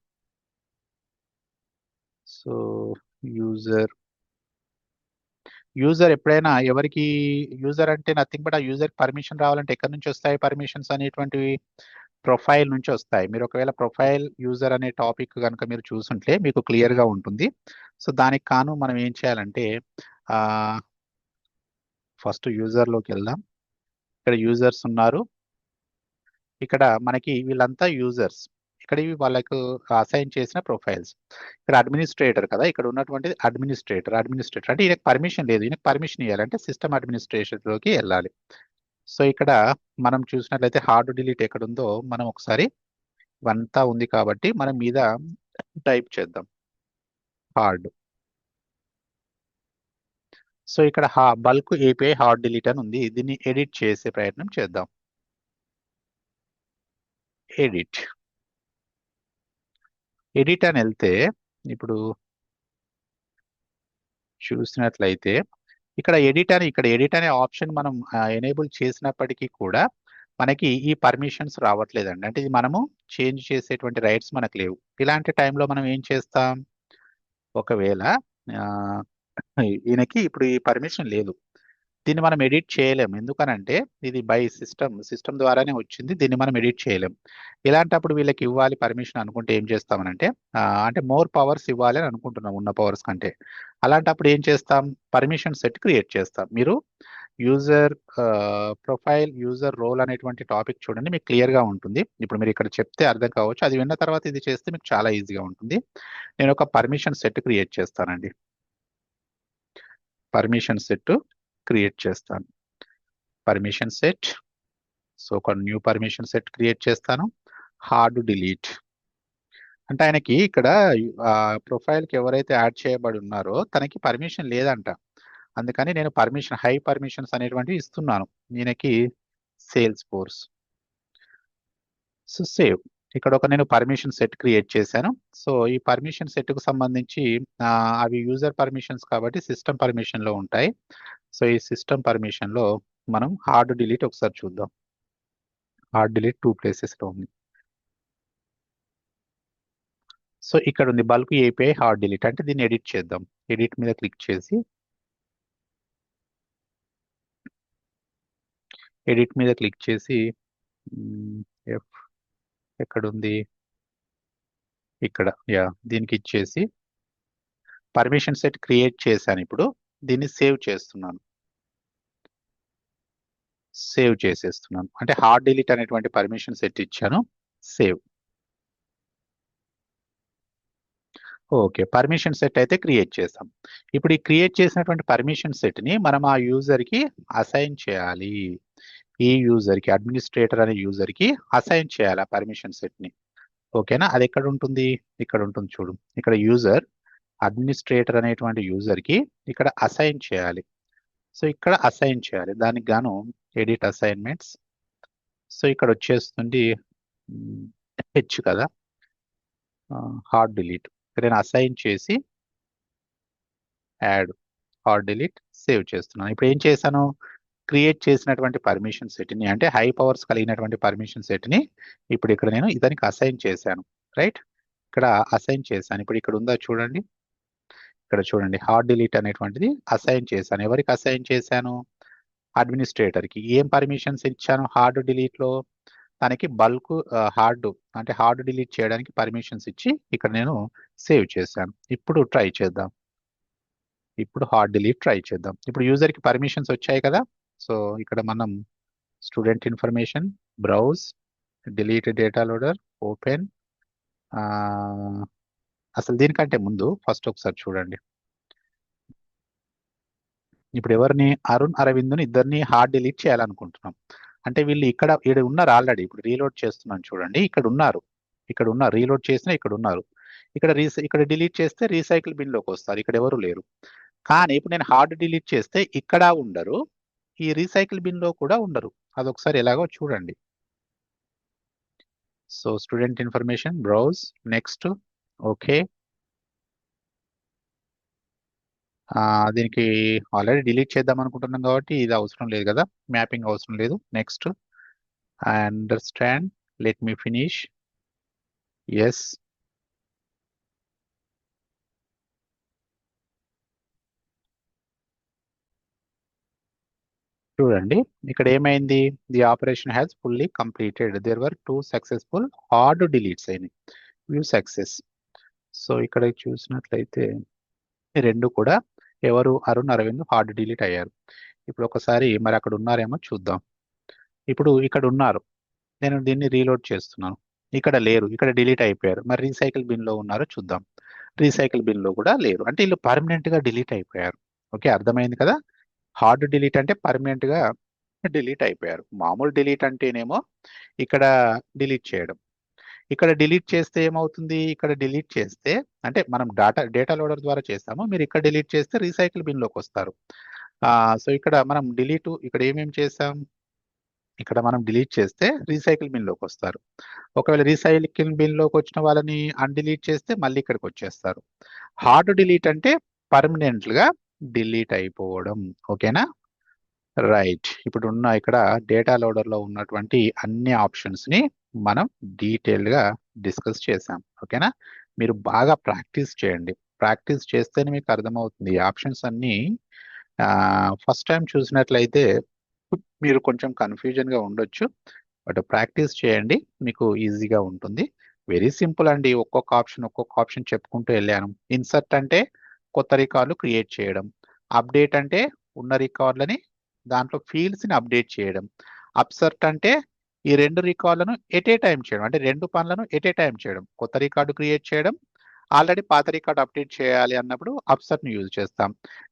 Speaker 1: సో యూజర్ ఎప్పుడైనా ఎవరికి యూజర్ అంటే నథింగ్ బట్ ఆ యూజర్ పర్మిషన్ రావాలంటే ఎక్కడి నుంచి వస్తాయి పర్మిషన్స్ అనేటువంటివి? ప్రొఫైల్ నుంచి వస్తాయి. మీరు ఒకవేళ ప్రొఫైల్ యూజర్ అనే టాపిక్ కనుక మీరు చూసుంటే మీకు క్లియర్ గా ఉంటుంది. సో దానికి కాను మనం ఏం చేయాలంటే ఫస్ట్ యూజర్ లోకి వెళ్దాం. ఇక్కడ యూజర్స్ ఉన్నారు. ఇక్కడ మనకి వీళ్ళంతా యూజర్స్. ఇక్కడ ఇవి వాళ్ళకు అసైన్ చేసిన ప్రొఫైల్స్. ఇక్కడ అడ్మినిస్ట్రేటర్ కదా, ఇక్కడ ఉన్నటువంటిది అడ్మినిస్ట్రేటర్ అంటే ఈయనకు పర్మిషన్ లేదు. ఈయనకు పర్మిషన్ ఇవ్వాలంటే సిస్టమ్ అడ్మినిస్ట్రేషన్ లోకి వెళ్ళాలి. సో ఇక్కడ మనం చూసినట్లయితే హార్డ్ డిలీట్ ఎక్కడ ఉందో మనం ఒకసారి ఇవంతా ఉంది కాబట్టి మనం మీద టైప్ చేద్దాం హార్డ్. సో ఇక్కడ బల్క్ ఏపీఐ హార్డ్ డిలీట్ అని ఉంది. దీన్ని ఎడిట్ చేసే ప్రయత్నం చేద్దాం. ఎడిట్ ఎడిట్ అని వెళ్తే ఇప్పుడు చూసినట్లయితే ఇక్కడ ఎడిట్ అనే ఆప్షన్ మనం ఎనేబుల్ చేసినప్పటికీ కూడా మనకి ఈ పర్మిషన్స్ రావట్లేదండి. అంటే ఇది మనము చేంజ్ చేసేటువంటి రైట్స్ మనకు లేవు. ఇలాంటి టైంలో మనం ఏం చేస్తాం, ఒకవేళ ఆ, ఈయనకి ఇప్పుడు ఈ పర్మిషన్ లేదు, దీన్ని మనం ఎడిట్ చేయలేం. ఎందుకనంటే ఇది బై సిస్టమ్ ద్వారానే వచ్చింది, దీన్ని మనం ఎడిట్ చేయలేం. ఇలాంటప్పుడు వీళ్ళకి ఇవ్వాలి పర్మిషన్ అనుకుంటే ఏం చేస్తామనంటే అంటే మోర్ పవర్స్ ఇవ్వాలి అని అనుకుంటున్నాం ఉన్న పవర్స్ కంటే. అలాంటప్పుడు ఏం చేస్తాం, పర్మిషన్ సెట్ క్రియేట్ చేస్తాం. మీరు యూజర్ ప్రొఫైల్ యూజర్ రోల్ అనేటువంటి టాపిక్ చూడండి, మీకు క్లియర్గా ఉంటుంది. ఇప్పుడు మీరు ఇక్కడ చెప్తే అర్థం కావచ్చు, అది విన్న తర్వాత ఇది చేస్తే మీకు చాలా ఈజీగా ఉంటుంది. నేను ఒక పర్మిషన్ సెట్ క్రియేట్ చేస్తానండి. పర్మిషన్ సెట్ క్రియేట్ చేస్తాను. Permission set. సో ఒక న్యూ పర్మిషన్ సెట్ క్రియేట్ చేస్తాను. హార్డ్ డిలీట్ అంటే ఆయనకి ఇక్కడ ప్రొఫైల్కి ఎవరైతే యాడ్ చేయబడి ఉన్నారో తనకి పర్మిషన్ లేదంట. అందుకని నేను హై పర్మిషన్స్ అనేటువంటివి ఇస్తున్నాను ఈయనకి. Sales force. So save. ఇక్కడ ఒక నేను పర్మిషన్ సెట్ క్రియేట్ చేశాను. సో ఈ పర్మిషన్ సెట్కు సంబంధించి అవి యూజర్ పర్మిషన్స్ కాబట్టి సిస్టమ్ పర్మిషన్లో ఉంటాయి. సో ఈ సిస్టమ్ పర్మిషన్లో మనం హార్డ్ డిలీట్ ఒకసారి చూద్దాం. హార్డ్ డిలీట్ 2 ప్లేసెస్లో ఉంది. సో ఇక్కడ ఉంది బల్క్ ఏపీఐ హార్డ్ డిలీట్, అంటే దీన్ని ఎడిట్ చేద్దాం. ఎడిట్ మీద క్లిక్ చేసి ఎఫ్ ఎక్కడుంది, ఇక్కడ దీనికి ఇచ్చేసి పర్మిషన్ సెట్ క్రియేట్ చేశాను. ఇప్పుడు దీన్ని సేవ్ చేస్తున్నాను. సేవ్ చేసేస్తున్నాను, అంటే హార్డ్ డిలీట్ అనేటువంటి పర్మిషన్ సెట్ ఇచ్చాను. సేవ్. ఓకే, పర్మిషన్ సెట్ అయితే క్రియేట్ చేసాం. ఇప్పుడు ఈ క్రియేట్ చేసినటువంటి పర్మిషన్ సెట్ని మనం ఆ యూజర్కి అసైన్ చేయాలి. ఈ యూజర్కి, అడ్మినిస్ట్రేటర్ అనే యూజర్కి అసైన్ చేయాలి ఆ పర్మిషన్ సెట్ని. ఓకేనా, అది ఎక్కడ ఉంటుంది, ఇక్కడ ఉంటుంది చూడు. ఇక్కడ యూజర్ అడ్మినిస్ట్రేటర్ అనేటువంటి యూజర్కి ఇక్కడ అసైన్ చేయాలి. సో ఇక్కడ అసైన్ చేయాలి, దానికి గాను ఎడిట్ అసైన్మెంట్స్. సో ఇక్కడ వచ్చేస్తుంది హెచ్ కదా, హార్డ్ డిలీట్. నేను అసైన్ చేసి యాడ్ హార్డ్ డిలీట్ సేవ్ చేస్తున్నాను. ఇప్పుడు ఏం చేశాను, క్రియేట్ చేసినటువంటి పర్మిషన్ సెట్ని, అంటే హై పవర్స్ కలిగినటువంటి పర్మిషన్ సెట్ని ఇప్పుడు ఇక్కడ నేను ఇతనికి అసైన్ చేశాను. రైట్, ఇక్కడ అసైన్ చేశాను. ఇప్పుడు ఇక్కడ ఉందా చూడండి, ఇక్కడ చూడండి హార్డ్ డిలీట్ అనేటువంటిది అసైన్ చేశాను. ఎవరికి అసైన్ చేశాను, అడ్మినిస్ట్రేటర్కి. ఏం పర్మిషన్స్ ఇచ్చాను హార్డ్ డిలీట్లో, దానికి బల్క్ హార్డ్ డిలీట్ చేయడానికి పర్మిషన్స్ ఇచ్చి ఇక్కడ నేను సేవ్ చేశాను. ఇప్పుడు ట్రై చేద్దాం. ఇప్పుడు హార్డ్ డిలీట్ ట్రై చేద్దాం. ఇప్పుడు యూజర్కి పర్మిషన్స్ వచ్చాయి కదా. సో ఇక్కడ మనం student information, browse, delete data loader, open. అసలు దీనికంటే ముందు ఫస్ట్ ఒకసారి చూడండి. ఇప్పుడు ఎవరిని, అరుణ్ అరవింద్ని ఇద్దరిని హార్డ్ డిలీట్ చేయాలనుకుంటున్నాం. అంటే వీళ్ళు ఇక్కడ ఉన్నారు ఆల్రెడీ. ఇప్పుడు రీలోడ్ చేస్తున్నాను చూడండి, ఇక్కడ ఉన్నారు. రీలోడ్ చేసినా ఇక్కడ ఉన్నారు. ఇక్కడ డిలీట్ చేస్తే రీసైకిల్ బిన్లోకి వస్తారు, ఇక్కడ ఎవరు లేరు. కానీ ఇప్పుడు నేను హార్డ్ డిలీట్ చేస్తే ఇక్కడ ఉండరు, ఈ రీసైకిల్ బిన్లో కూడా ఉండరు. అదొకసారి ఎలాగో చూడండి. So student information, browse, next, okay. దీనికి ఆల్రెడీ డిలీట్ చేద్దాం అనుకుంటున్నాం కాబట్టి ఇది అవసరం లేదు కదా, మ్యాపింగ్ అవసరం లేదు. Next, understand, let me finish, yes. చూడండి ఇక్కడ ఏమైంది, the operation has fully completed, there were 2 successful hard deletes అయినాయి. View success. సో ఇక్కడ చూసినట్లయితే రెండు కూడా ఎవరు, అరుణ్ అరవింద్ హార్డ్ డిలీట్ అయ్యారు. ఇప్పుడు ఒకసారి మరి అక్కడ ఉన్నారేమో చూద్దాం. ఇప్పుడు ఇక్కడ ఉన్నారు, నేను దీన్ని రీలోడ్ చేస్తున్నాను. ఇక్కడ లేరు, ఇక్కడ డిలీట్ అయిపోయారు. మరి రీసైకిల్ బిన్లో ఉన్నారో చూద్దాం. రీసైకిల్ బిన్లో కూడా లేరు, అంటే వీళ్ళు పర్మనెంట్గా డిలీట్ అయిపోయారు. ఓకే, అర్థమైంది కదా. హార్డ్ డిలీట్ అంటే పర్మనెంట్గా డిలీట్ అయిపోయారు. మామూలు డిలీట్ అంటేనేమో ఇక్కడ డిలీట్ చేయడం. ఇక్కడ డిలీట్ చేస్తే ఏమవుతుంది? ఇక్కడ డిలీట్ చేస్తే అంటే మనం డేటా లోడర్ ద్వారా చేస్తాము. మీరు ఇక్కడ డిలీట్ చేస్తే రీసైకిల్ బిన్‌లోకి వస్తారు. సో ఇక్కడ మనం ఇక్కడ ఏమేమి చేసాం? ఇక్కడ మనం డిలీట్ చేస్తే రీసైకిల్ బిన్‌లోకి వస్తారు. ఒకవేళ రీసైకిల్ బిన్‌లోకి వచ్చిన వాళ్ళని అన్‌డిలీట్ చేస్తే మళ్ళీ ఇక్కడికి వచ్చేస్తారు. హార్డ్ డిలీట్ అంటే పర్మనెంట్‌గా డిలీట్ అయిపోవడం. ఓకేనా? రైట్. ఇప్పుడున్న ఇక్కడ డేటా లోడర్‌లో ఉన్నటువంటి అన్ని ఆప్షన్స్‌ని మనం డీటెయిల్డ్‌గా డిస్కస్ చేసాం. ఓకేనా? మీరు బాగా ప్రాక్టీస్ చేయండి. ప్రాక్టీస్ చేస్తేనే మీకు అర్థమవుతుంది. ఈ ఆప్షన్స్ అన్నీ ఫస్ట్ టైమ్ చూసినట్లయితే మీరు కొంచెం కన్‌ఫ్యూజన్‌గా ఉండొచ్చు. బట్ ప్రాక్టీస్ చేయండి. మీకు ఈజీగా ఉంటుంది. వెరీ సింపుల్ అండి. ఒక్కొక్క ఆప్షన్ చెప్పుకుంటూ వెళ్ళాను. ఇన్సర్ట్ అంటే కొత్త రికార్డులు క్రియేట్ చేయడం. అప్డేట్ అంటే ఉన్న రికార్డులని దాంట్లో ఫీల్డ్స్‌ని అప్డేట్ చేయడం. అప్సర్ట్ అంటే ఈ 2 రికార్డులను ఎట్ ఏ టైమ్ చేయడం. అంటే 2 పనులను ఎట్ ఏ టైమ్ చేయడం. కొత్త రికార్డు క్రియేట్ చేయడం, ఆల్రెడీ పాత రికార్డ్ అప్డేట్ చేయాలి అన్నప్పుడు అప్సర్ట్‌ని యూజ్ చేస్తాం.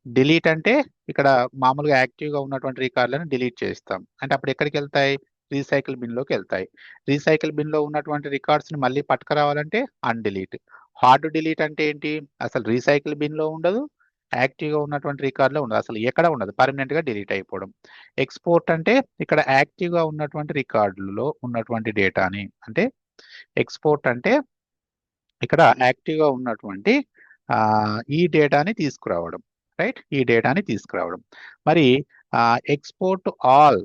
Speaker 1: డిలీట్ అంటే ఇక్కడ మామూలుగా యాక్టివ్‌గా ఉన్నటువంటి రికార్డులను డిలీట్ చేస్తాం. అంటే అప్పుడు ఎక్కడికెళ్తాయి? రీసైకిల్ బిన్‌లోకి ఎళ్తాయి. రీసైకిల్ బిన్‌లో ఉన్నటువంటి రికార్డ్స్‌ని మళ్ళీ పట్టుకురావాలంటే అన్‌డిలీట్. హార్డ్ డిలీట్ అంటే ఏంటి? అసలు రీసైకిల్ బిన్‌లో ఉండదు. యాక్టివ్‌గా ఉన్నటువంటి రికార్డ్‌లో ఉండదు. అసలు ఎక్కడ ఉండదు. పర్మనెంట్‌గా డిలీట్ అయిపోవడం. ఎక్స్‌పోర్ట్ అంటే ఇక్కడ యాక్టివ్‌గా ఉన్నటువంటి రికార్డులలో ఉన్నటువంటి డేటాని అంటే ఎక్స్‌పోర్ట్ అంటే ఇక్కడ యాక్టివ్‌గా ఉన్నటువంటి ఈ డేటాని తీసుకురావడం. రైట్? ఈ డేటాని తీసుకురావడం. మరి ఎక్స్‌పోర్ట్ ఆల్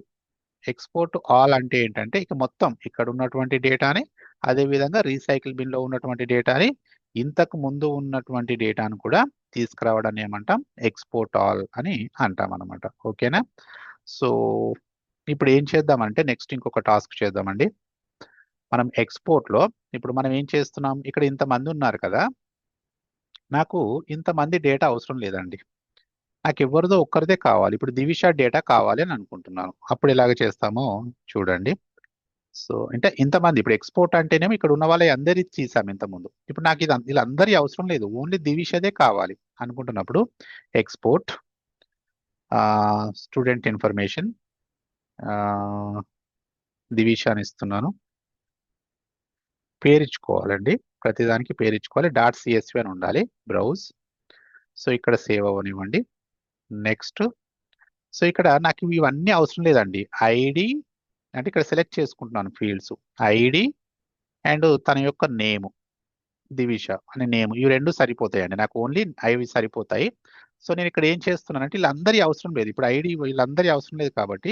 Speaker 1: ఎక్స్‌పోర్ట్ ఆల్ అంటే ఏంటంటే ఇక మొత్తం ఇక్కడ ఉన్నటువంటి డేటాని అదే విధంగా రీసైకిల్ బిన్‌లో ఉన్నటువంటి డేటాని ఇంతకు ముందు ఉన్నటువంటి డేటాను కూడా తీసుకురావడాన్ని ఏమంటాం? ఎక్స్‌పోర్ట్ ఆల్ అని అంటామనమాట. ఓకేనా? సో, ఇప్పుడు ఏం చేద్దామంటే నెక్స్ట్ ఇంకొక టాస్క్ చేద్దామండి. మనం ఎక్స్‌పోర్ట్‌లో ఇప్పుడు మనం ఏం చేస్తున్నాం? ఇక్కడ ఇంతమంది ఉన్నారు కదా! నాకు ఇంతమంది డేటా అవసరం లేదండి. నాకెవ్వరిదో ఒక్కరిదే కావాలి. ఇప్పుడు దివిష డేటా కావాలి అని అనుకుంటున్నాను. అప్పుడు ఎలాగ చేస్తామో చూడండి. సో, అంటే ఇంతమంది ఇప్పుడు ఎక్స్‌పోర్ట్ అంటేనేమో ఇక్కడ ఉన్న వాళ్ళయి అందరిది తీసాం ఇంతకుముందు. ఇప్పుడు నాకు వీళ్ళందరియి అవసరం లేదు. ఓన్లీ దివిషదే కావాలి అనుకుంటున్నప్పుడు ఎక్స్‌పోర్ట్ స్టూడెంట్ ఇన్ఫర్మేషన్ ఆహ్, దివిష అని ఇస్తున్నాను. పేరిచ్చుకోవాలండి. ప్రతిదానికి పేరిచ్చుకోవాలి. డాట్ సీఎస్‌వి అని ఉండాలి. బ్రౌజ్. సో, ఇక్కడ సేవ్ అవ్వనివ్వండి. నెక్స్ట్. సో, ఇక్కడ నాకు ఇవన్నీ అవసరం లేదండి. ఐడీ అంటే ఇక్కడ సెలెక్ట్ చేసుకుంటున్నాను ఫీల్డ్స్. ఐడీ అండ్ తన యొక్క నేమ్. దివిష అనే నేమ్. ఇవి 2 సరిపోతాయండి. నాకు ఓన్లీ అవి సరిపోతాయి. సో, నేను ఇక్కడ ఏం చేస్తున్నానంటే వీళ్ళందరి అవసరం లేదు. ఇప్పుడు ఐడీ వీళ్ళందరి అవసరం లేదు కాబట్టి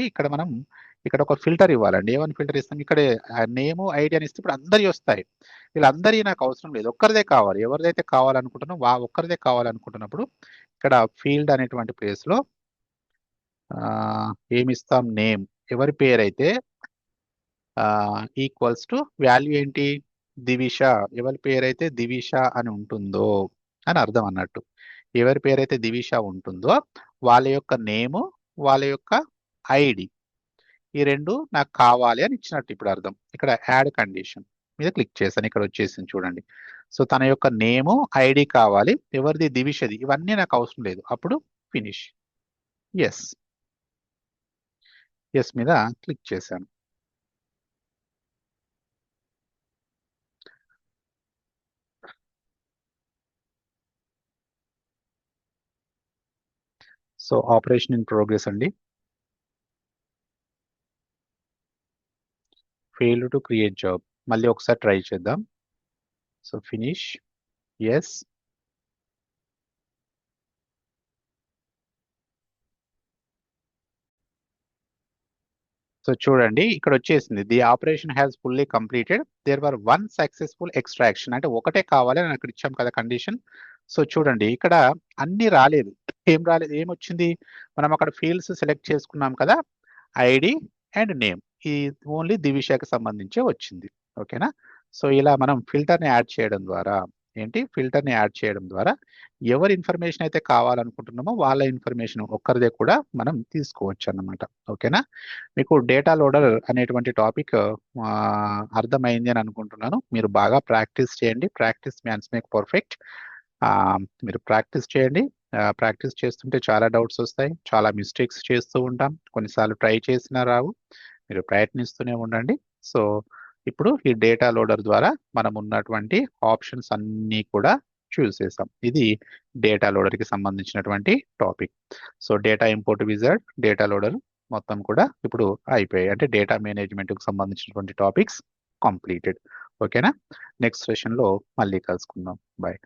Speaker 1: ఇక్కడ ఒక ఫిల్టర్ ఇవ్వాలండి. ఏమని ఫిల్టర్ ఇస్తాం? ఇక్కడ నేము, ఐడీ అని ఇస్తే ఇప్పుడు అందరియి వస్తాయి. వీళ్ళందరియి నాకు అవసరం లేదు. ఒక్కరిదే కావాలి. ఎవరిదైతే కావాలనుకుంటున్నానో ఒక్కరిదే కావాలనుకుంటున్నప్పుడు ఇక్కడ ఫీల్డ్ అనేటువంటి ప్లేస్‌లో ఏమిస్తాం? నేమ్. ఎవరి పేరైతే ఈక్వల్స్ టు వాల్యూ ఏంటి? దివిష. ఎవరి పేరైతే దివిష అని ఉంటుందో అని అర్థం అన్నట్టు. ఎవరి పేరైతే దివిష ఉంటుందో వాళ్ళ యొక్క నేము, వాళ్ళ యొక్క ఐడీ. ఈ 2 నాకు కావాలి అని ఇచ్చినట్టు ఇప్పుడు అర్థం. ఇక్కడ యాడ్ కండిషన్ మీద క్లిక్ చేశాను. ఇక్కడ వచ్చేసింది చూడండి. సో, తన యొక్క నేము, ఐడీ కావాలి. ఎవరిది? దివిషది. ఇవన్నీ నాకు అవసరం లేదు. అప్పుడు ఫినిష్. యెస్. యెస్ మీద క్లిక్ చేశాను. సో, ఆపరేషన్ ఇన్ ప్రోగ్రెస్ అండి. Failed to create job. మళ్ళీ ఒకసారి ట్రై చేద్దాం. So, finish. యెస్. సో, చూడండి ఇక్కడ వచ్చేసింది. The operation has fully completed. There were 1 successful extraction. అంటే ఒకటే కావాలి అని అక్కడ ఇచ్చాం కదా కండిషన్. సో, చూడండి ఇక్కడ అన్నీ రాలేదు. ఏం రాలేదు? ఏమొచ్చింది? మనం అక్కడ ఫీల్డ్స్ సెలెక్ట్ చేసుకున్నాం కదా! ID and name. ఈ ఓన్లీ దివిషకి సంబంధించే వచ్చింది. ఓకేనా? సో, ఇలా మనం ఫిల్టర్‌ని యాడ్ చేయడం ద్వారా ఫిల్టర్‌ని యాడ్ చేయడం ద్వారా ఎవరి ఇన్ఫర్మేషన్ అయితే కావాలనుకుంటున్నామో వాళ్ళ ఇన్ఫర్మేషన్ ఒక్కరిదే కూడా మనం తీసుకోవచ్చన్నమాట. ఓకేనా? మీకు డేటా లోడర్ అనేటువంటి టాపిక్ అర్థమైంది అని అనుకుంటున్నాను. మీరు బాగా ప్రాక్టీస్ చేయండి. Practice makes perfect. మీరు ప్రాక్టీస్ చేయండి. ప్రాక్టీస్ చేస్తుంటే చాలా డౌట్స్ వస్తాయి, చాలా మిస్టేక్స్ చేస్తూ ఉంటాం, కొన్నిసార్లు ట్రై చేసినా రావు. మీరు ప్రయత్నిస్తూనే ఉండండి. సో ఇప్పుడు ఈ డేటా లోడర్ ద్వారా మనం ఉన్నటువంటి ఆప్షన్స్ అన్నీ కూడా చూసేసాం. ఇది డేటా లోడర్కి సంబంధించినటువంటి topic. So data import wizard, data loader మొత్తం కూడా ఇప్పుడు అయిపోయాయి. అంటే డేటా మేనేజ్మెంట్కి సంబంధించినటువంటి టాపిక్స్ కంప్లీటెడ్. ఓకేనా? నెక్స్ట్ సెషన్లో మళ్ళీ కలుసుకుందాం. బాయ్.